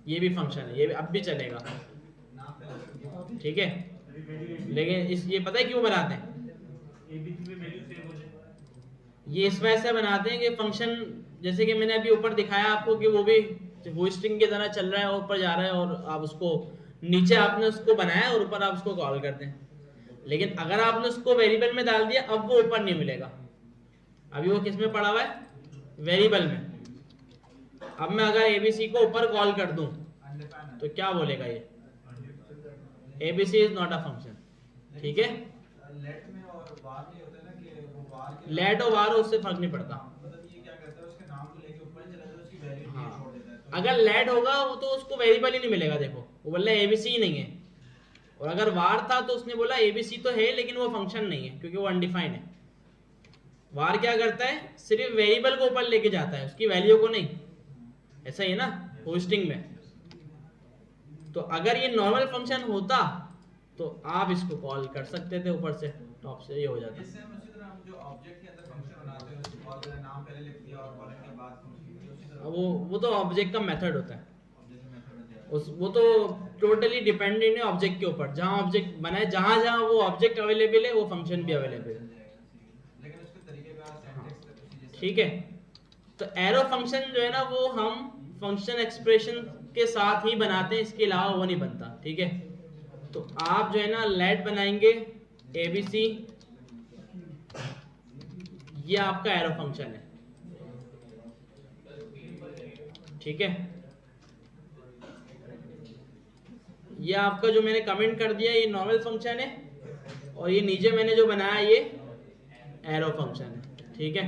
ये भी फंक्शन है, ये भी अब भी चलेगा, ठीक है। लेकिन इस ये पता है क्यों बनाते हैं, ये इस वजह से बनाते हैं कि फंक्शन, जैसे कि मैंने अभी ऊपर दिखाया आपको कि वो भी स्ट्रिंग की तरह चल रहा है, ऊपर जा रहा है, और आप उसको नीचे आपने उसको बनाया और ऊपर आप उसको कॉल करते हैं। लेकिन अगर आपने उसको वेरिएबल में डाल दिया अब वो ऊपर नहीं मिलेगा, अभी वो किस में पड़ा हुआ है, वेरिएबल में। अब मैं अगर ABC को ऊपर कॉल कर दूं तो क्या बोलेगा ये, ABC is not a function, ठीक है। लेट और वार उससे फर्क नहीं पड़ता, हाँ अगर लेट होगा वो तो उसको वेरिएबल ही नहीं मिलेगा, देखो वो बोल रहा है ABC ही नहीं है, और अगर वार था तो उसने बोला ABC तो है लेकिन वो फंक्शन नहीं है क्योंकि वो अनडिफाइंड है। वार क्या करता है, सिर्फ वेरिएबल को ऊपर लेके जाता है, उसकी वैल्यू को नहीं, ऐसा ही है ना होस्टिंग में। तो अगर ये नॉर्मल फंक्शन होता तो आप इसको कॉल कर सकते थे ऊपर से, टॉप से, ये हो जाता। इससे हम उसी तरह हम जो ऑब्जेक्ट के अंदर फंक्शन बनाते हैं उसको कॉल करें, नाम पहले लिख दिया और कॉलिंग के बाद फंक्शन, उसी तरह वो तो ऑब्जेक्ट का मेथड होता है, ऑब्जेक्ट में मेथड उस वो तो टोटली डिपेंडेंट है ऑब्जेक्ट के ऊपर, जहाँ ऑब्जेक्ट बनाए, जहाँ जहाँ वो ऑब्जेक्ट अवेलेबल है वो फंक्शन भी अवेलेबल है, लेकिन उसके तरीके का सिंटैक्स का प्रोसीजर, ठीक है। तो एरो फंक्शन जो है ना वो हम फंक्शन एक्सप्रेशन के साथ ही बनाते हैं, इसके अलावा वो नहीं बनता, ठीक है। तो आप जो है ना लेट बनाएंगे ABC, ये आपका एरो फंक्शन है, ठीक है। ये आपका जो मैंने कमेंट कर दिया ये नॉर्मल फंक्शन है, और ये नीचे मैंने जो बनाया ये एरो फंक्शन है, ठीक है।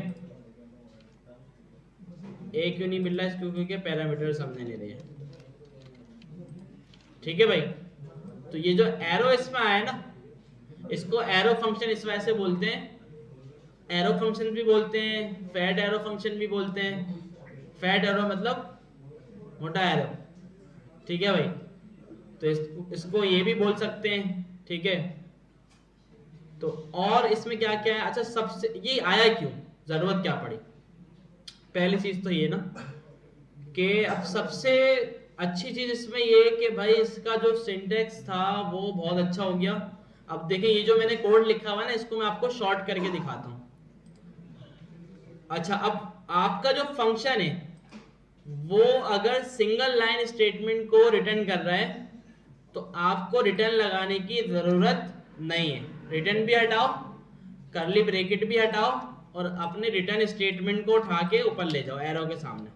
ए क्यों नहीं मिल रहा है, क्योंकि पैरामीटर्स हमने ले लिए, ठीक है भाई। तो ये जो एरो इसमें आया ना, इसको एरो फंक्शन इस वजह से बोलते हैं, एरो फंक्शन भी बोलते हैं, फैट एरो फंक्शन भी बोलते हैं। फैट एरो मतलब मोटा एरो, ठीक है भाई। तो इसको ये भी बोल सकते हैं, ठीक है। तो और इसमें क्या क्या है, अच्छा सबसे ये आया क्यों, जरूरत क्या पड़ी। पहली चीज तो ये ना कि अब सबसे अच्छी चीज इसमें ये कि भाई इसका जो सिंटेक्स था वो बहुत अच्छा हो गया। अब देखें ये जो मैंने कोड लिखा हुआ है ना, इसको मैं आपको शॉर्ट करके दिखाता हूं। अच्छा, अब आपका जो फंक्शन है वो अगर सिंगल लाइन स्टेटमेंट को रिटर्न कर रहा है तो आपको रिटर्न लगाने की जरूरत नहीं है। रिटर्न भी हटाओ, कर्ली ब्रैकेट भी हटाओ और अपने रिटर्न स्टेटमेंट को उठा के ऊपर ले जाओ एरो के सामने,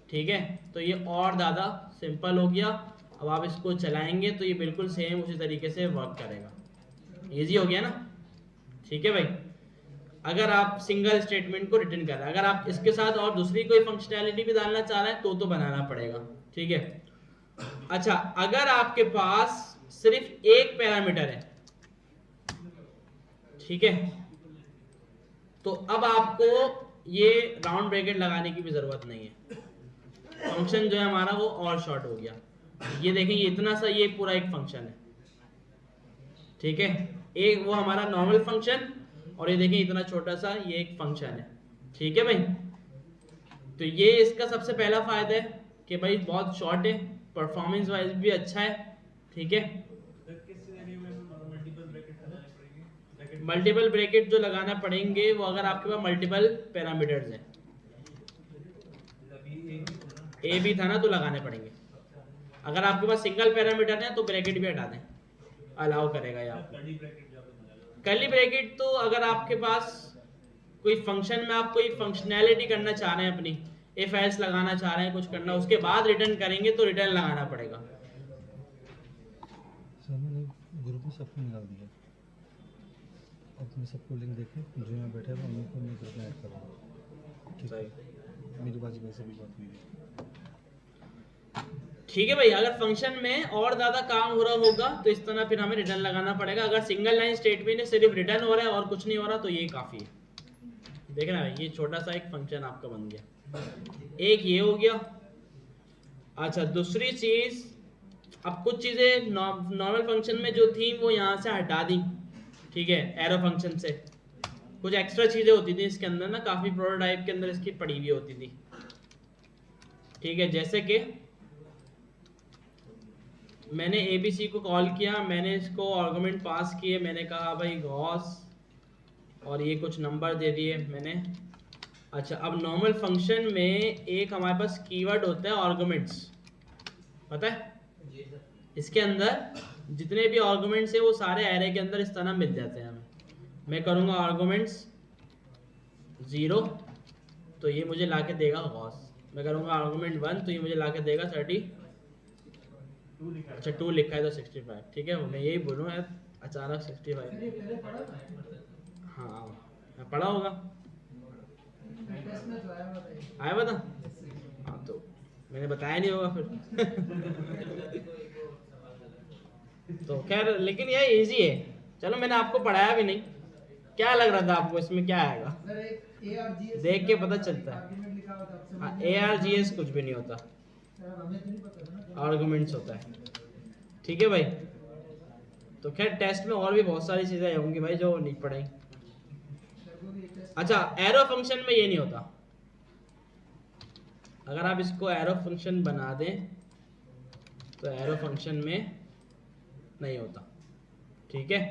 ठीक है। तो ये और ज़्यादा सिंपल हो गया। अब आप इसको चलाएंगे तो ये बिल्कुल सेम उसी तरीके से वर्क करेगा। इजी हो गया ना, ठीक है भाई। अगर आप सिंगल स्टेटमेंट को रिटर्न कर रहे हैं, अगर आप इसके साथ और दूसरी कोई फंक्शनैलिटी भी डालना चाह रहे हैं तो बनाना पड़ेगा, ठीक है। अच्छा, अगर आपके पास सिर्फ एक पैरामीटर है, ठीक है, तो अब आपको ये राउंड ब्रैकेट लगाने की भी जरूरत नहीं है। फंक्शन जो है हमारा वो और शॉर्ट हो गया। ये देखें, ये इतना सा ये पूरा एक फंक्शन है, ठीक है। एक वो हमारा नॉर्मल फंक्शन और ये देखें इतना छोटा सा ये एक फंक्शन है, ठीक है भाई। तो ये इसका सबसे पहला फायदा है कि भाई बहुत शॉर्ट है, परफॉर्मेंस वाइज भी अच्छा है, ठीक है। मल्टीपल ब्रैकेट जो लगाना पड़ेंगे वो अगर आपके पास मल्टीपल पैरामीटर्स हैं, ए भी था ना तो लगाने पड़ेंगे। अगर आपके पास सिंगल पैरामीटर है तो ब्रैकेट भी हटा दें, अलाउ करेगा ये आपको। कर्ली ब्रैकेट तो अगर आपके पास कोई फंक्शन में आप कोई फंक्शनैलिटी करना चाह रहे हैं, अपनी इफ एल्स लगाना चाह रहे हैं, कुछ करना, उसके बाद रिटर्न करेंगे तो रिटर्न लगाना पड़ेगा। सर मैंने ग्रुप में सबको निकाल दिया, अब मैं सबको लिंक देखे जो यहाँ बैठे हैं उनको मैं ग्रुप में ऐड कर रहा हूँ, ठीक है। मेरी बाजी वैसे भी बात हुई है, ठीक है भाई। अगर फंक्शन में और ज्यादा काम हो रहा होगा तो इस तरह फिर हमें रिटर्न लगाना पड़ेगा। अगर सिंगल लाइन स्टेटमेंट में सिर्फ रिटर्न हो रहा है और कुछ नहीं हो रहा तो ये काफी है। देखना भाई, ये छोटा सा एक फंक्शन आपका बन गया, एक ये हो गया। अच्छा, दूसरी चीज, अब कुछ चीजें नॉर्मल फंक्शन में जो थी वो यहाँ से हटा दी, ठीक है, एरो फंक्शन से। कुछ एक्स्ट्रा चीजें होती थी इसके अंदर ना, काफी प्रोटोटाइप के अंदर इसकी पड़ी हुई होती थी, ठीक है। जैसे कि मैंने ABC को कॉल किया, मैंने इसको आर्गुमेंट पास किए, मैंने कहा भाई गॉस और ये कुछ नंबर दे दिए मैंने। अच्छा, अब नॉर्मल फंक्शन में एक हमारे पास कीवर्ड होता है आर्गुमेंट्स, पता है। इसके अंदर जितने भी आर्गुमेंट्स हैं वो सारे एरे के अंदर इस तरह मिल जाते हैं हमें। मैं करूँगा आर्गुमेंट्स 0 तो ये मुझे ला के देगा गॉस। मैं करूँगा आर्गुमेंट 1 तो ये मुझे ला के देगा 30। अच्छा 2 लिखा है तो 65, ठीक है। मैं यही बोलूँ यार, अचानक 65। पहले पढ़ा था, हाँ मैं पढ़ा होगा, टेस्ट में तो आया हुआ था ये। आया बता। हाँ तो मैंने बताया नहीं होगा फिर। तो खैर, लेकिन ये इजी है। चलो, मैंने आपको पढ़ाया भी नहीं, क्या लग रहा था आपको इसमें क्या आएगा? सर एक ARGS देख के पता चलता है। आर्गुमेंट लिखा हुआ था, आपसे हाँ, मुझे- ARGS कुछ भी नहीं होता, सर हमें तो नहीं पता था ना। आर्गुमेंट्स होता है, ठीक है भाई। तो खैर टेस्ट में और भी बहुत सारी चीज़ें होंगी भाई जो नहीं पढ़ेंगे। सर को भी एक टेस्ट- अच्छा, एरो फंक्शन में ये नहीं होता। अगर आप इसको एरो फंक्शन बना दें तो एरो फंक्शन में नहीं होता, ठीक है।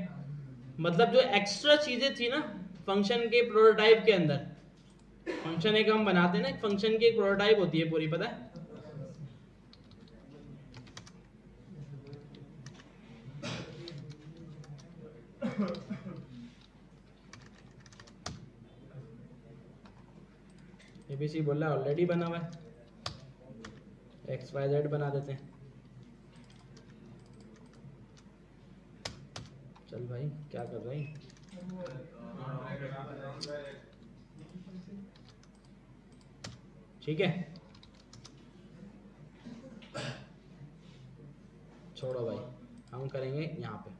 मतलब जो एक्स्ट्रा चीजें थी ना फंक्शन के प्रोटोटाइप के अंदर, फंक्शन एक हम बनाते हैं ना, फंक्शन की एक प्रोटोटाइप होती है पूरी, पता है। ABC बोल रहा है ऑलरेडी बना हुआ है, XYZ बना देते हैं। चल भाई क्या कर रहे हैं? ठीक है, छोड़ो भाई, हम करेंगे यहाँ पे।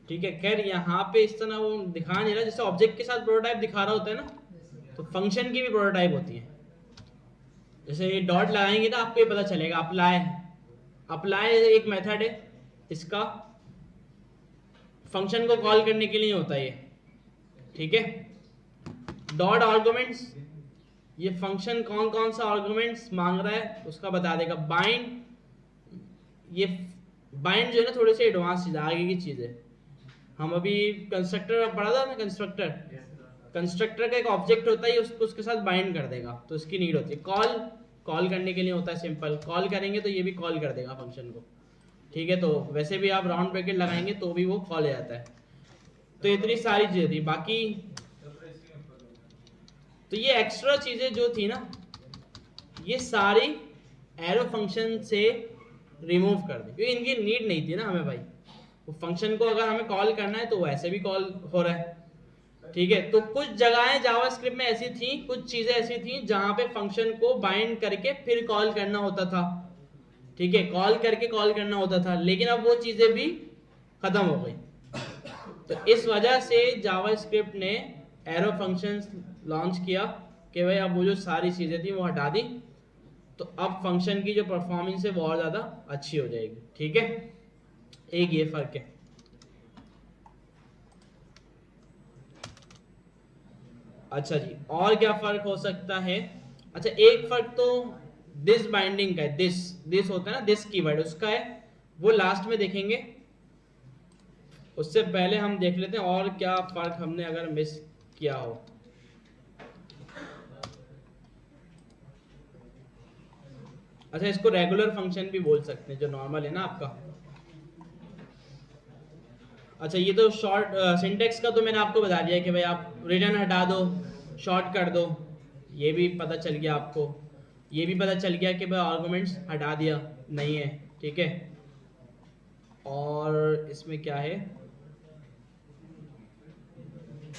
ठीक है, खैर यहाँ पे इस तरह वो दिखा नहीं रहा, जैसे ऑब्जेक्ट के साथ प्रोटोटाइप दिखा रहा होता है ना, तो फंक्शन की भी प्रोटोटाइप होती है। जैसे ये डॉट लगाएंगे ना, आपको ये पता चलेगा अप्लाई। अप्लाई एक मेथड है, इसका फंक्शन को कॉल करने के लिए होता है ये। ठीक है, डॉट आर्गुमेंट्स, ये फंक्शन कौन कौन सा आर्गुमेंट्स मांग रहा है उसका बता देगा। बाइंड, ये बाइंड जो है ना थोड़ी सी एडवांस चीज, आगे की चीज है। हम अभी कंस्ट्रक्टर पढ़ा था ना, कंस्ट्रक्टर का एक ऑब्जेक्ट होता है, उसको उसके साथ बाइंड कर देगा, तो इसकी नीड होती है। कॉल करने के लिए होता है, सिंपल कॉल करेंगे तो ये भी कॉल कर देगा फंक्शन को। ठीक है, तो वैसे भी आप राउंड ब्रैकेट लगाएंगे तो भी वो कॉल हो जाता है। तो इतनी सारी चीजें थी, बाकी तो ये एक्स्ट्रा चीजें जो थी ना, ये सारी एरो फंक्शन से रिमूव कर दी, क्योंकि इनकी नीड नहीं थी ना हमें भाई। वो फंक्शन को अगर हमें कॉल करना है तो वैसे भी कॉल हो रहा है। ठीक है, तो कुछ जगहें जावास्क्रिप्ट में ऐसी थी, कुछ चीजें ऐसी थी जहां पे फंक्शन को बाइंड करके फिर कॉल करना होता था। ठीक है, कॉल करके कॉल करना होता था, लेकिन अब वो चीजें भी खत्म हो गई। तो इस वजह से जावास्क्रिप्ट ने एरो फंक्शंस लॉन्च किया कि भाई अब वो जो सारी चीजें थी वो हटा दी, तो अब फंक्शन की जो परफॉर्मेंस है वो और ज्यादा अच्छी हो जाएगी। ठीक है, एक ये फर्क है। अच्छा जी, और क्या फर्क हो सकता है? अच्छा, एक फर्क तो दिस बाइंडिंग का है। दिस होता है ना, दिस कीवर्ड उसका है, वो लास्ट में देखेंगे। उससे पहले हम देख लेते हैं और क्या फर्क हमने अगर मिस किया हो। अच्छा, इसको रेगुलर फंक्शन भी बोल सकते हैं, जो नॉर्मल है ना आपका। अच्छा, ये तो शॉर्ट सिंटेक्स का तो मैंने आपको बता दिया कि भाई आप रिटर्न हटा दो, शॉर्ट कर दो, ये भी पता चल गया आपको। ये भी पता चल गया कि भाई आर्गुमेंट्स हटा दिया नहीं है। ठीक है, और इसमें क्या है,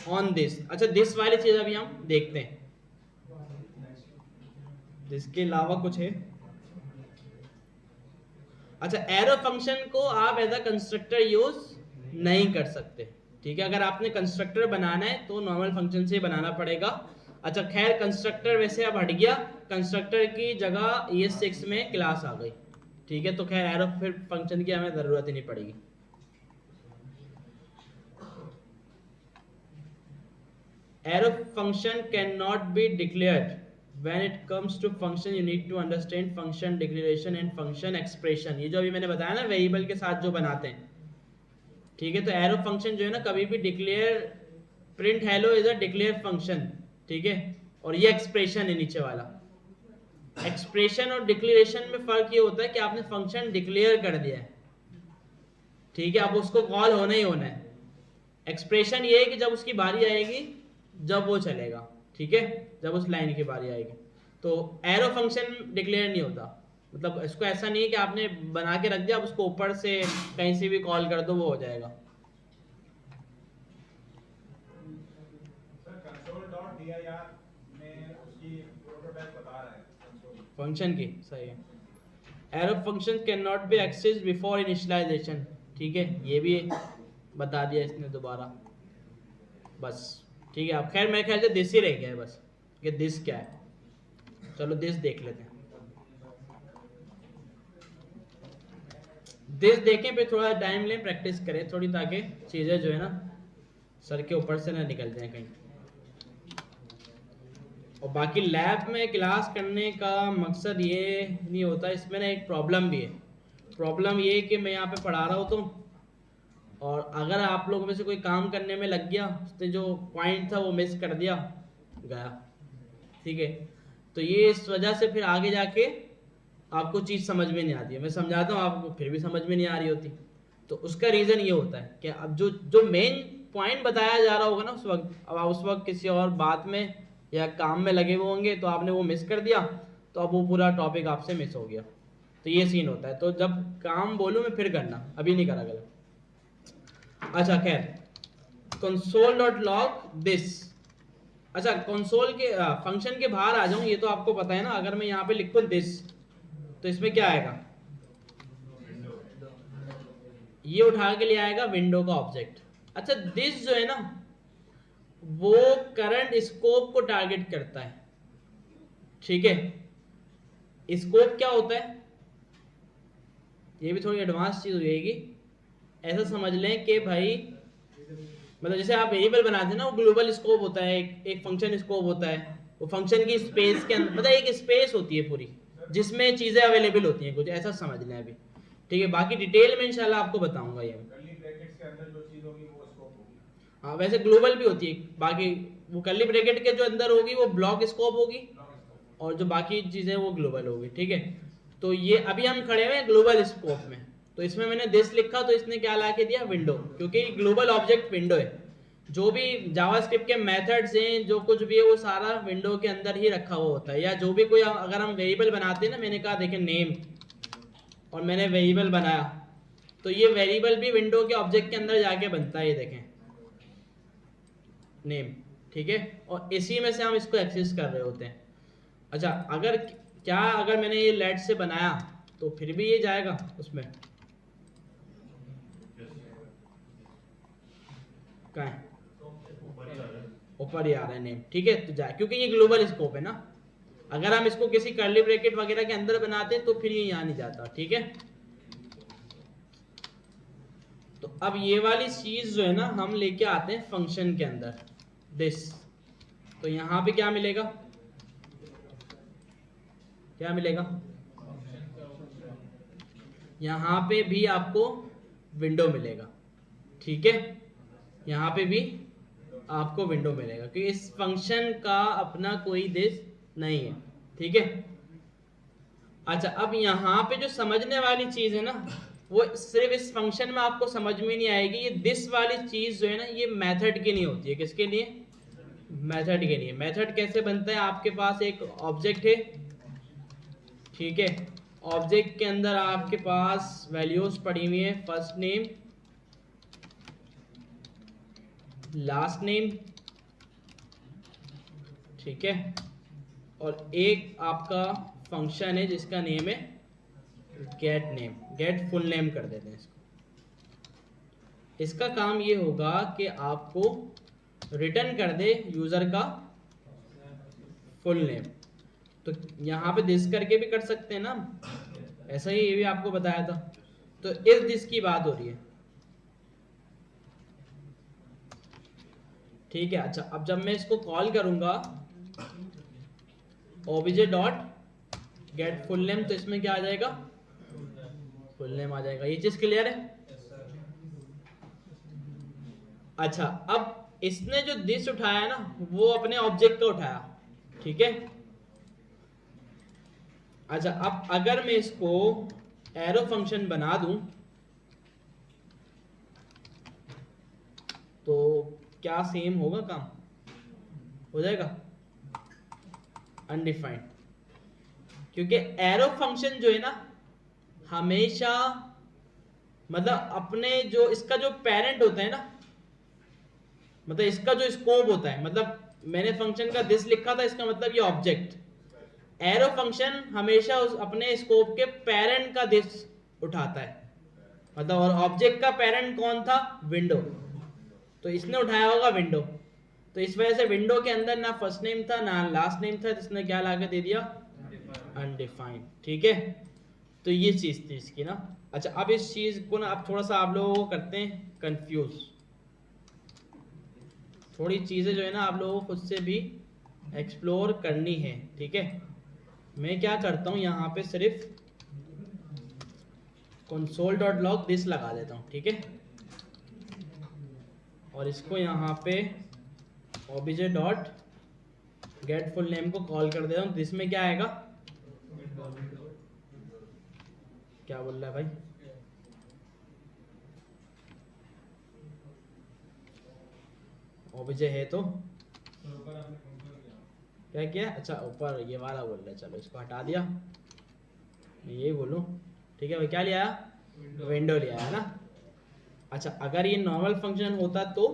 ऑन दिस। अच्छा, दिस वाली चीज अभी हम देखते हैं, इसके अलावा कुछ है? अच्छा, एरो फंक्शन को आप एज अ कंस्ट्रक्टर यूज नहीं कर सकते। ठीक है, अगर आपने कंस्ट्रक्टर बनाना है तो नॉर्मल फंक्शन से बनाना पड़ेगा। अच्छा, खैर कंस्ट्रक्टर वैसे अब हट गया, कंस्ट्रक्टर की जगह ES6 में क्लास आ गई। ठीक है, तो खैर एरो फिर फंक्शन की हमें जरूरत ही नहीं पड़ेगी। Arrow function cannot be declared. When it comes to function, you need to understand function declaration and function expression. ये जो अभी मैंने बताया ना, वेरिएबल के साथ जो बनाते हैं। ठीक है, तो एरो फंक्शन जो है ना, कभी भी declare, print hello is a declare function. ठीक है, और ये एक्सप्रेशन है नीचे वाला। एक्सप्रेशन और डिक्लेरेशन में फर्क ये होता है कि आपने फंक्शन डिक्लेयर कर दिया है। ठीक है, अब उसको कॉल होना ही होना है। एक्सप्रेशन ये है कि जब उसकी बारी आएगी, जब वो चलेगा। ठीक है, जब उस लाइन की बारी आएगी। तो एरो फंक्शन डिक्लेयर नहीं होता, मतलब इसको ऐसा नहीं है कि आपने बना के रख दिया, अब उसको ऊपर से कहीं से भी कॉल कर दो वो हो जाएगा। सर console.dir में उसकी प्रोटोटाइप बता रहा है फंक्शन की, सही है। Arrow function can not be accessed before initialization. ठीक है, ये भी बता दिया इसने दोबारा, बस। ठीक है, अब खैर मेरे ख्याल से दिस ही रह गया है बस, कि दिस क्या है। चलो दिस देख लेते हैं। दिस देखें, फिर थोड़ा टाइम लें, प्रैक्टिस करें थोड़ी, ताकि चीज़ें जो है ना सर के ऊपर से ना निकल जाए कहीं। और बाकी लैब में क्लास करने का मकसद ये नहीं होता, इसमें ना एक प्रॉब्लम भी है। प्रॉब्लम ये है कि मैं यहाँ पे पढ़ा रहा हूँ तो, और अगर आप लोगों में से कोई काम करने में लग गया, उसने जो पॉइंट था वो मिस कर दिया, गया। ठीक है, तो ये इस वजह से फिर आगे जाके आपको चीज़ समझ में नहीं आती है। मैं समझाता हूँ, आपको फिर भी समझ में नहीं आ रही होती। तो उसका रीज़न ये होता है कि अब जो जो मेन पॉइंट बताया जा रहा होगा ना उस वक्त, अब आप उस वक्त किसी और बात में या काम में लगे हुए होंगे तो आपने वो मिस कर दिया, तो अब वो पूरा टॉपिक आपसे मिस हो गया। तो ये सीन होता है। तो जब काम बोलूँ मैं फिर करना, अभी नहीं करा गलत। अच्छा खैर, console.log दिस। अच्छा कंसोल के फंक्शन के बाहर आ जाऊं, ये तो आपको पता है ना। अगर मैं यहाँ पे लिखूं दिस तो इसमें क्या आएगा, ये उठा के ले आएगा विंडो का ऑब्जेक्ट। अच्छा दिस जो है ना वो करंट स्कोप को टारगेट करता है, ठीक है। स्कोप क्या होता है, ये भी थोड़ी एडवांस चीज हो जाएगी। ऐसा समझ लें कि भाई मतलब जैसे आप वेरिएबल बनाते हैं ना, वो ग्लोबल स्कोप होता है, एक फंक्शन स्कोप होता है। वो फंक्शन की स्पेस के अंदर मतलब एक स्पेस होती है पूरी जिसमें चीजें अवेलेबल होती हैं कुछ, ऐसा समझ लें अभी, ठीक है। बाकी डिटेल में इंशाल्लाह आपको बताऊंगा ये। कर्ली ब्रैकेट्स के अंदर जो चीज होगी वो स्कोप होगी। हाँ वैसे ग्लोबल भी होती है, बाकी वो कर्ली ब्रैकेट के जो अंदर होगी वो ब्लॉक स्कोप होगी और जो बाकी चीजें वो ग्लोबल होगी, ठीक है। तो ये अभी हम खड़े हुए हैं ग्लोबल स्कोप में, तो इसमें मैंने दिस लिखा तो इसने क्या ला के दिया, विंडो, क्योंकि ग्लोबल ऑब्जेक्ट विंडो है। जो भी जावास्क्रिप्ट के मेथड्स हैं, जो कुछ भी है वो सारा विंडो के अंदर ही रखा हुआ होता है। या जो भी कोई अगर हम वेरिएबल बनाते हैं ना, मैंने कहा देखें नेम और मैंने वेरिएबल बनाया, तो ये वेरिएबल भी विंडो के ऑब्जेक्ट के अंदर जाके बनता है, ये देखें नेम, ठीक है। और इसी में से हम इसको एक्सेस कर रहे होते हैं। अच्छा अगर क्या अगर मैंने ये लेट से बनाया तो फिर भी ये जाएगा उसमें, कहाँ है, ऊपर ही आ रहा है नेम, ठीक है। तो जाए क्योंकि ये ग्लोबल स्कोप है ना। अगर हम इसको किसी कर्ली ब्रैकेट वगैरह के अंदर बनाते हैं तो फिर ये यहाँ नहीं जाता, ठीक है। तो अब ये वाली चीज जो है ना हम लेके आते हैं फंक्शन के अंदर दिस। तो यहाँ पे क्या मिलेगा, क्या मिलेगा, यहाँ पे भी आपको विंडो मिलेगा, ठीक है। यहाँ पे भी आपको विंडो मिलेगा क्योंकि इस फंक्शन का अपना कोई दिस नहीं है, ठीक है। अच्छा अब यहाँ पे जो समझने वाली चीज है ना वो सिर्फ इस फंक्शन में आपको समझ में नहीं आएगी। ये दिस वाली चीज जो है ना ये मेथड की नहीं होती है। किसके लिए, मेथड के लिए। मेथड कैसे बनता है, आपके पास एक ऑब्जेक्ट है, ठीक है। ऑब्जेक्ट के अंदर आपके पास वैल्यूज पड़ी हुई है, फर्स्ट नेम, लास्ट नेम, ठीक है। और एक आपका फंक्शन है जिसका नेम है gate name, get full name कर देते हैं इसको। इसका काम ये होगा कि आपको रिटर्न कर दे यूजर का फुल नेम। तो यहाँ पे दिस करके भी कर सकते हैं ना, ऐसा ही ये भी आपको बताया था। तो इस दिस की बात हो रही है, ठीक है। अच्छा अब जब मैं इसको कॉल करूंगा obj dot get full name, तो इसमें क्या आ जाएगा, फुल नेम आ जाएगा। ये चीज क्लियर है। अच्छा अब इसने जो दिस उठाया ना वो अपने ऑब्जेक्ट का उठाया, ठीक है। अच्छा अब अगर मैं इसको एरो फंक्शन बना दूं तो क्या सेम होगा, काम हो जाएगा अनडिफाइंड, क्योंकि एरो फंक्शन जो है ना हमेशा मतलब अपने जो इसका जो पेरेंट होता है ना, मतलब इसका जो स्कोप होता है, मतलब मैंने फंक्शन का दिस लिखा था, इसका मतलब ये ऑब्जेक्ट। एरो फंक्शन हमेशा अपने स्कोप के पेरेंट का दिस उठाता है, मतलब और ऑब्जेक्ट का पेरेंट कौन था, विंडो, तो इसने उठाया होगा विंडो। तो इस वजह से विंडो के अंदर ना फर्स्ट नेम था ना लास्ट नेम था, तो इसने क्या लाके दे दिया, अनडिफाइंड, ठीक है। तो ये चीज थी इसकी ना। अच्छा अब इस चीज को ना अब थोड़ा सा आप लोगों को करते हैं कंफ्यूज, थोड़ी चीजें जो है ना आप लोगों को खुद से भी एक्सप्लोर करनी है, ठीक है। मैं क्या करता हूँ यहाँ पे सिर्फ console.log दिस लगा देता हूँ, ठीक है। और इसको यहाँ पे obj dot get full name को कॉल कर देता हूँ। दिस में क्या आएगा, क्या बोल रहा है भाई, ऑब्जेक्ट है तो क्या किया, अच्छा ऊपर ये वाला बोल रहा है, चलो इसको हटा दिया, मैं यही बोलूँ, ठीक है भाई। क्या लिया, विंडो लिया है ना। अच्छा अगर ये नॉर्मल फंक्शन होता तो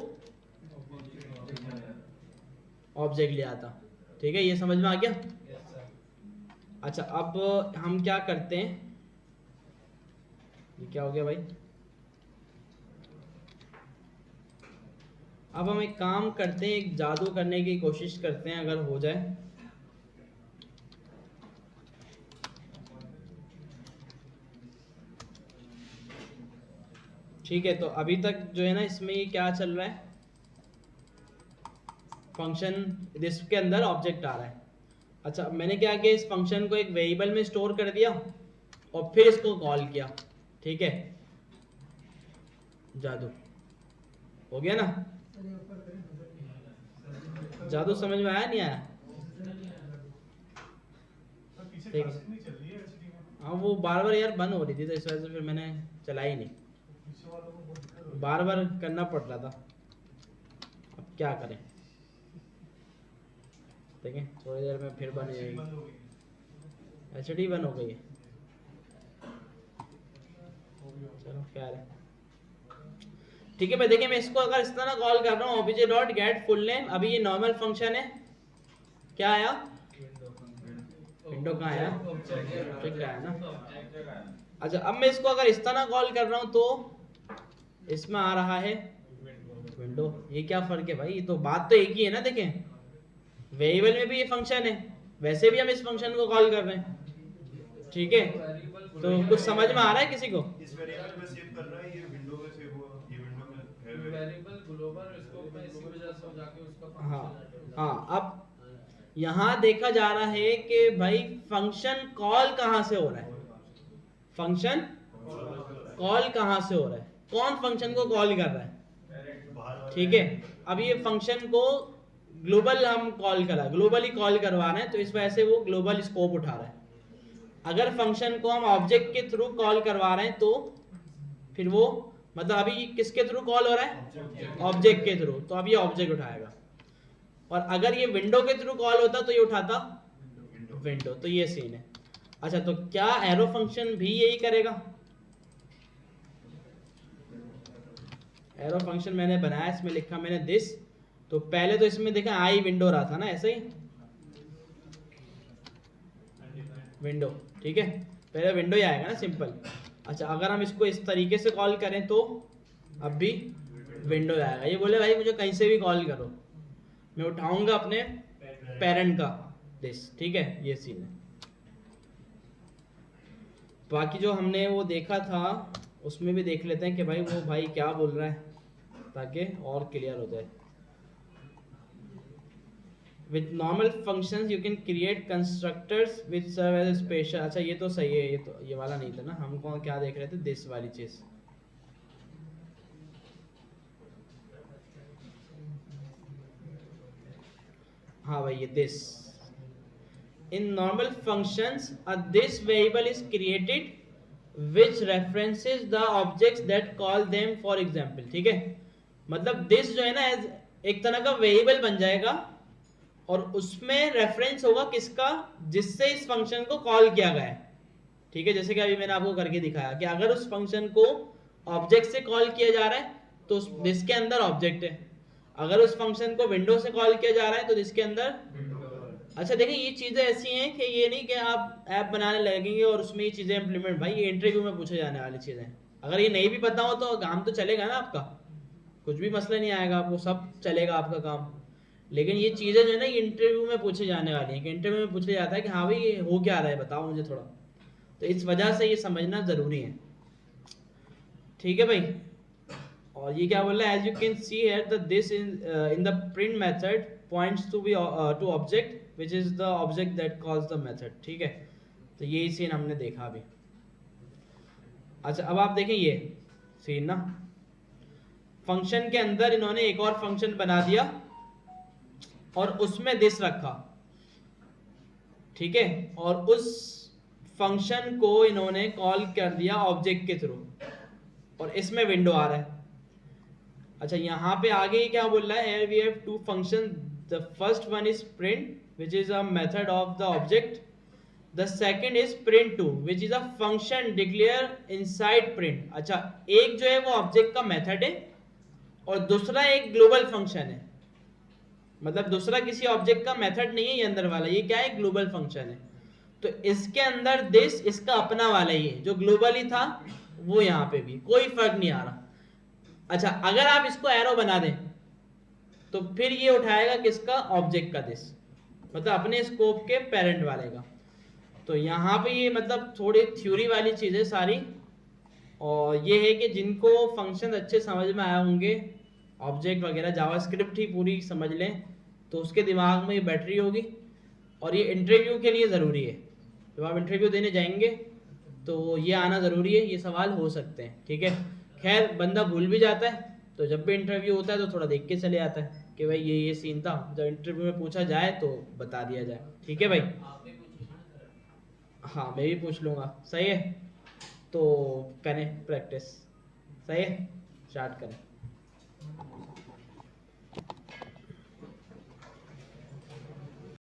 ऑब्जेक्ट लिया था, ठीक है, ये समझ में आ गया। अच्छा अब हम क्या करते हैं, ये क्या हो गया भाई, अब हम एक काम करते हैं, एक जादू करने की कोशिश करते हैं, अगर हो जाए। ठीक है, तो अभी तक जो है ना इसमें ये क्या चल रहा है, फंक्शन दिस के अंदर ऑब्जेक्ट आ रहा है। अच्छा मैंने क्या किया, इस फंक्शन को एक वेरिएबल में स्टोर कर दिया और फिर इसको कॉल किया, ठीक है, जादू हो गया ना। सर ये ऊपर करें, नजर नहीं आ रहा। जादू समझ में आया नहीं आया, नजर नहीं आ रहा। ठीक है। हाँ वो बार बार यार बंद हो रही थी, तो इस वजह से फिर मैंने चलाई नहीं, बार बार करना पड़ रहा था, अब क्या करें, देखें थोड़ी देर में फिर बन जाएगी। एचडी बंद हो गई है, चलो क्या है, ठीक है भाई। देखिए मैं इसको अगर इस तरह कॉल कर रहा हूँ obj dot get full name, अभी ये नॉर्मल फंक्शन है, क्या आया, विंडो कहाँ आया, ठीक है ना। अच्छा अब मैं इसको अगर इस तरह कॉल कर रहा हूँ तो इसमें आ रहा है विंडो, ये क्या फर्क है भाई, ये तो बात तो एक ही है ना। देखें वेरिएबल में भी ये फंक्शन है, वैसे भी हम इस फंक्शन को कॉल कर रहे हैं, ठीक है। तो कुछ समझ में आ रहा है किसी को, इस वेरिएबल में सेव कर रहा है, ये विंडो में सेव हुआ, ये विंडो में है वेरिएबल ग्लोबल स्कोप में इसी वजह से हो जाके उसका हाँ फंक्शन हाँ। अब यहाँ देखा जा रहा है कि भाई फंक्शन कॉल कहाँ से हो रहा है, फंक्शन कॉल कहाँ से हो रहा है, कौन फंक्शन को कॉल कर रहा है, ठीक है। अब ये फंक्शन को ग्लोबल हम कॉल करा, ग्लोबली कॉल करवा रहे हैं, तो इस वजह से वो ग्लोबल स्कोप उठा रहा है। अगर फंक्शन को हम ऑब्जेक्ट के थ्रू कॉल करवा रहे हैं तो फिर वो मतलब अभी किसके थ्रू कॉल हो रहा है, ऑब्जेक्ट के थ्रू, तो अब ये ऑब्जेक्ट उठाएगा। और अगर ये विंडो के थ्रू कॉल होता तो ये उठाता विंडो, तो ये सीन है। अच्छा तो क्या एरो फंक्शन भी यही करेगा, एरो फंक्शन मैंने बनाया, इसमें लिखा मैंने दिस, तो पहले तो इसमें देखा आई विंडो रहा था ना, ऐसे ही विंडो, ठीक है, पहले विंडो ही आएगा ना, सिंपल। अच्छा अगर हम इसको इस तरीके से कॉल करें तो अब भी विंडो आएगा। ये बोले भाई मुझे कहीं से भी कॉल करो, मैं उठाऊंगा अपने पेरेंट का दिस, ठीक है, ये सीन है। बाकी जो हमने वो देखा था उसमें भी देख लेते हैं कि भाई वो भाई क्या बोल रहा है, ताकि और क्लियर हो जाए। With normal functions you can create constructors which serve as a special, अच्छा ये तो सही है, ये तो ये वाला नहीं था ना, हमको क्या देख रहे थे, दिस वाली चीज। हाँ भाई ये this, in normal functions a this variable is created which references the objects that call them, for example, ठीक है। मतलब दिस जो है ना एक तरह का वेरिएबल बन जाएगा और उसमें रेफरेंस होगा किसका, जिससे इस फंक्शन को कॉल किया गया है, ठीक है। जैसे कि अभी मैंने आपको करके दिखाया कि अगर उस फंक्शन को ऑब्जेक्ट से कॉल किया जा रहा है तो दिस के अंदर ऑब्जेक्ट है, अगर उस फंक्शन को विंडो से कॉल किया जा रहा है तो दिस के अंदर। अच्छा देखिए ये चीज़ें ऐसी हैं कि ये नहीं कि आप ऐप बनाने लगेंगे और उसमें ये चीज़ें इंप्लीमेंट, भाई ये इंटरव्यू में पूछे जाने वाली चीज़ें, अगर ये नहीं भी पता हो तो काम तो चलेगा ना आपका, कुछ भी मसला नहीं आएगा, वो सब चलेगा आपका काम। लेकिन ये चीज़ें जो है ना ये इंटरव्यू में पूछे जाने वाली हैं, कि इंटरव्यू में पूछा जाता है कि हाँ भाई ये हो क्या रहा है, बताओ मुझे थोड़ा, तो इस वजह से ये समझना ज़रूरी है, ठीक है भाई। और ये क्या बोल रहा है, as you can see here the this in the print method points to be to object which is the object that calls the method, ठीक है। तो यही सीन हमने देखा अभी। अच्छा अब आप देखें ये सीन ना, फंक्शन के अंदर इन्होंने एक और फंक्शन बना दिया और उसमें दिस रखा, ठीक है, और उस फंक्शन को इन्होंने कॉल कर दिया ऑब्जेक्ट के थ्रू और इसमें विंडो आ रहा है। अच्छा यहाँ पे आगे ही क्या बोल रहा है, here we have two function, the first one is print which is a method of the object, the second is print2 which is a function declare inside print। अच्छा एक जो है वो ऑब्जेक्ट का मेथड है और दूसरा एक ग्लोबल फंक्शन है, मतलब दूसरा किसी ऑब्जेक्ट का मेथड नहीं है ये अंदर वाला, ये क्या है ग्लोबल फंक्शन है। तो इसके अंदर दिस इसका अपना वाला ही है, जो ग्लोबली था वो यहाँ पे भी, कोई फर्क नहीं आ रहा। अच्छा अगर आप इसको एरो बना दें तो फिर ये उठाएगा किसका, ऑब्जेक्ट का दिस, मतलब अपने स्कोप के पेरेंट वाले का। तो यहाँ पे ये मतलब थोड़ी थ्योरी वाली चीज़ें सारी, और ये है कि जिनको फंक्शन अच्छे समझ में आए होंगे, ऑब्जेक्ट वगैरह जावास्क्रिप्ट ही पूरी समझ लें तो उसके दिमाग में ये बैटरी होगी। और ये इंटरव्यू के लिए ज़रूरी है, जब आप इंटरव्यू देने जाएंगे तो ये आना ज़रूरी है, ये सवाल हो सकते हैं, ठीक है। खैर बंदा भूल भी जाता है, तो जब भी इंटरव्यू होता है तो थोड़ा देख के चले आता है कि भाई ये सीन था, जब इंटरव्यू में पूछा जाए तो बता दिया जाए, ठीक है भाई। हाँ मैं भी पूछ लूँगा, सही है। तो करें प्रैक्टिस, सही है, स्टार्ट करें।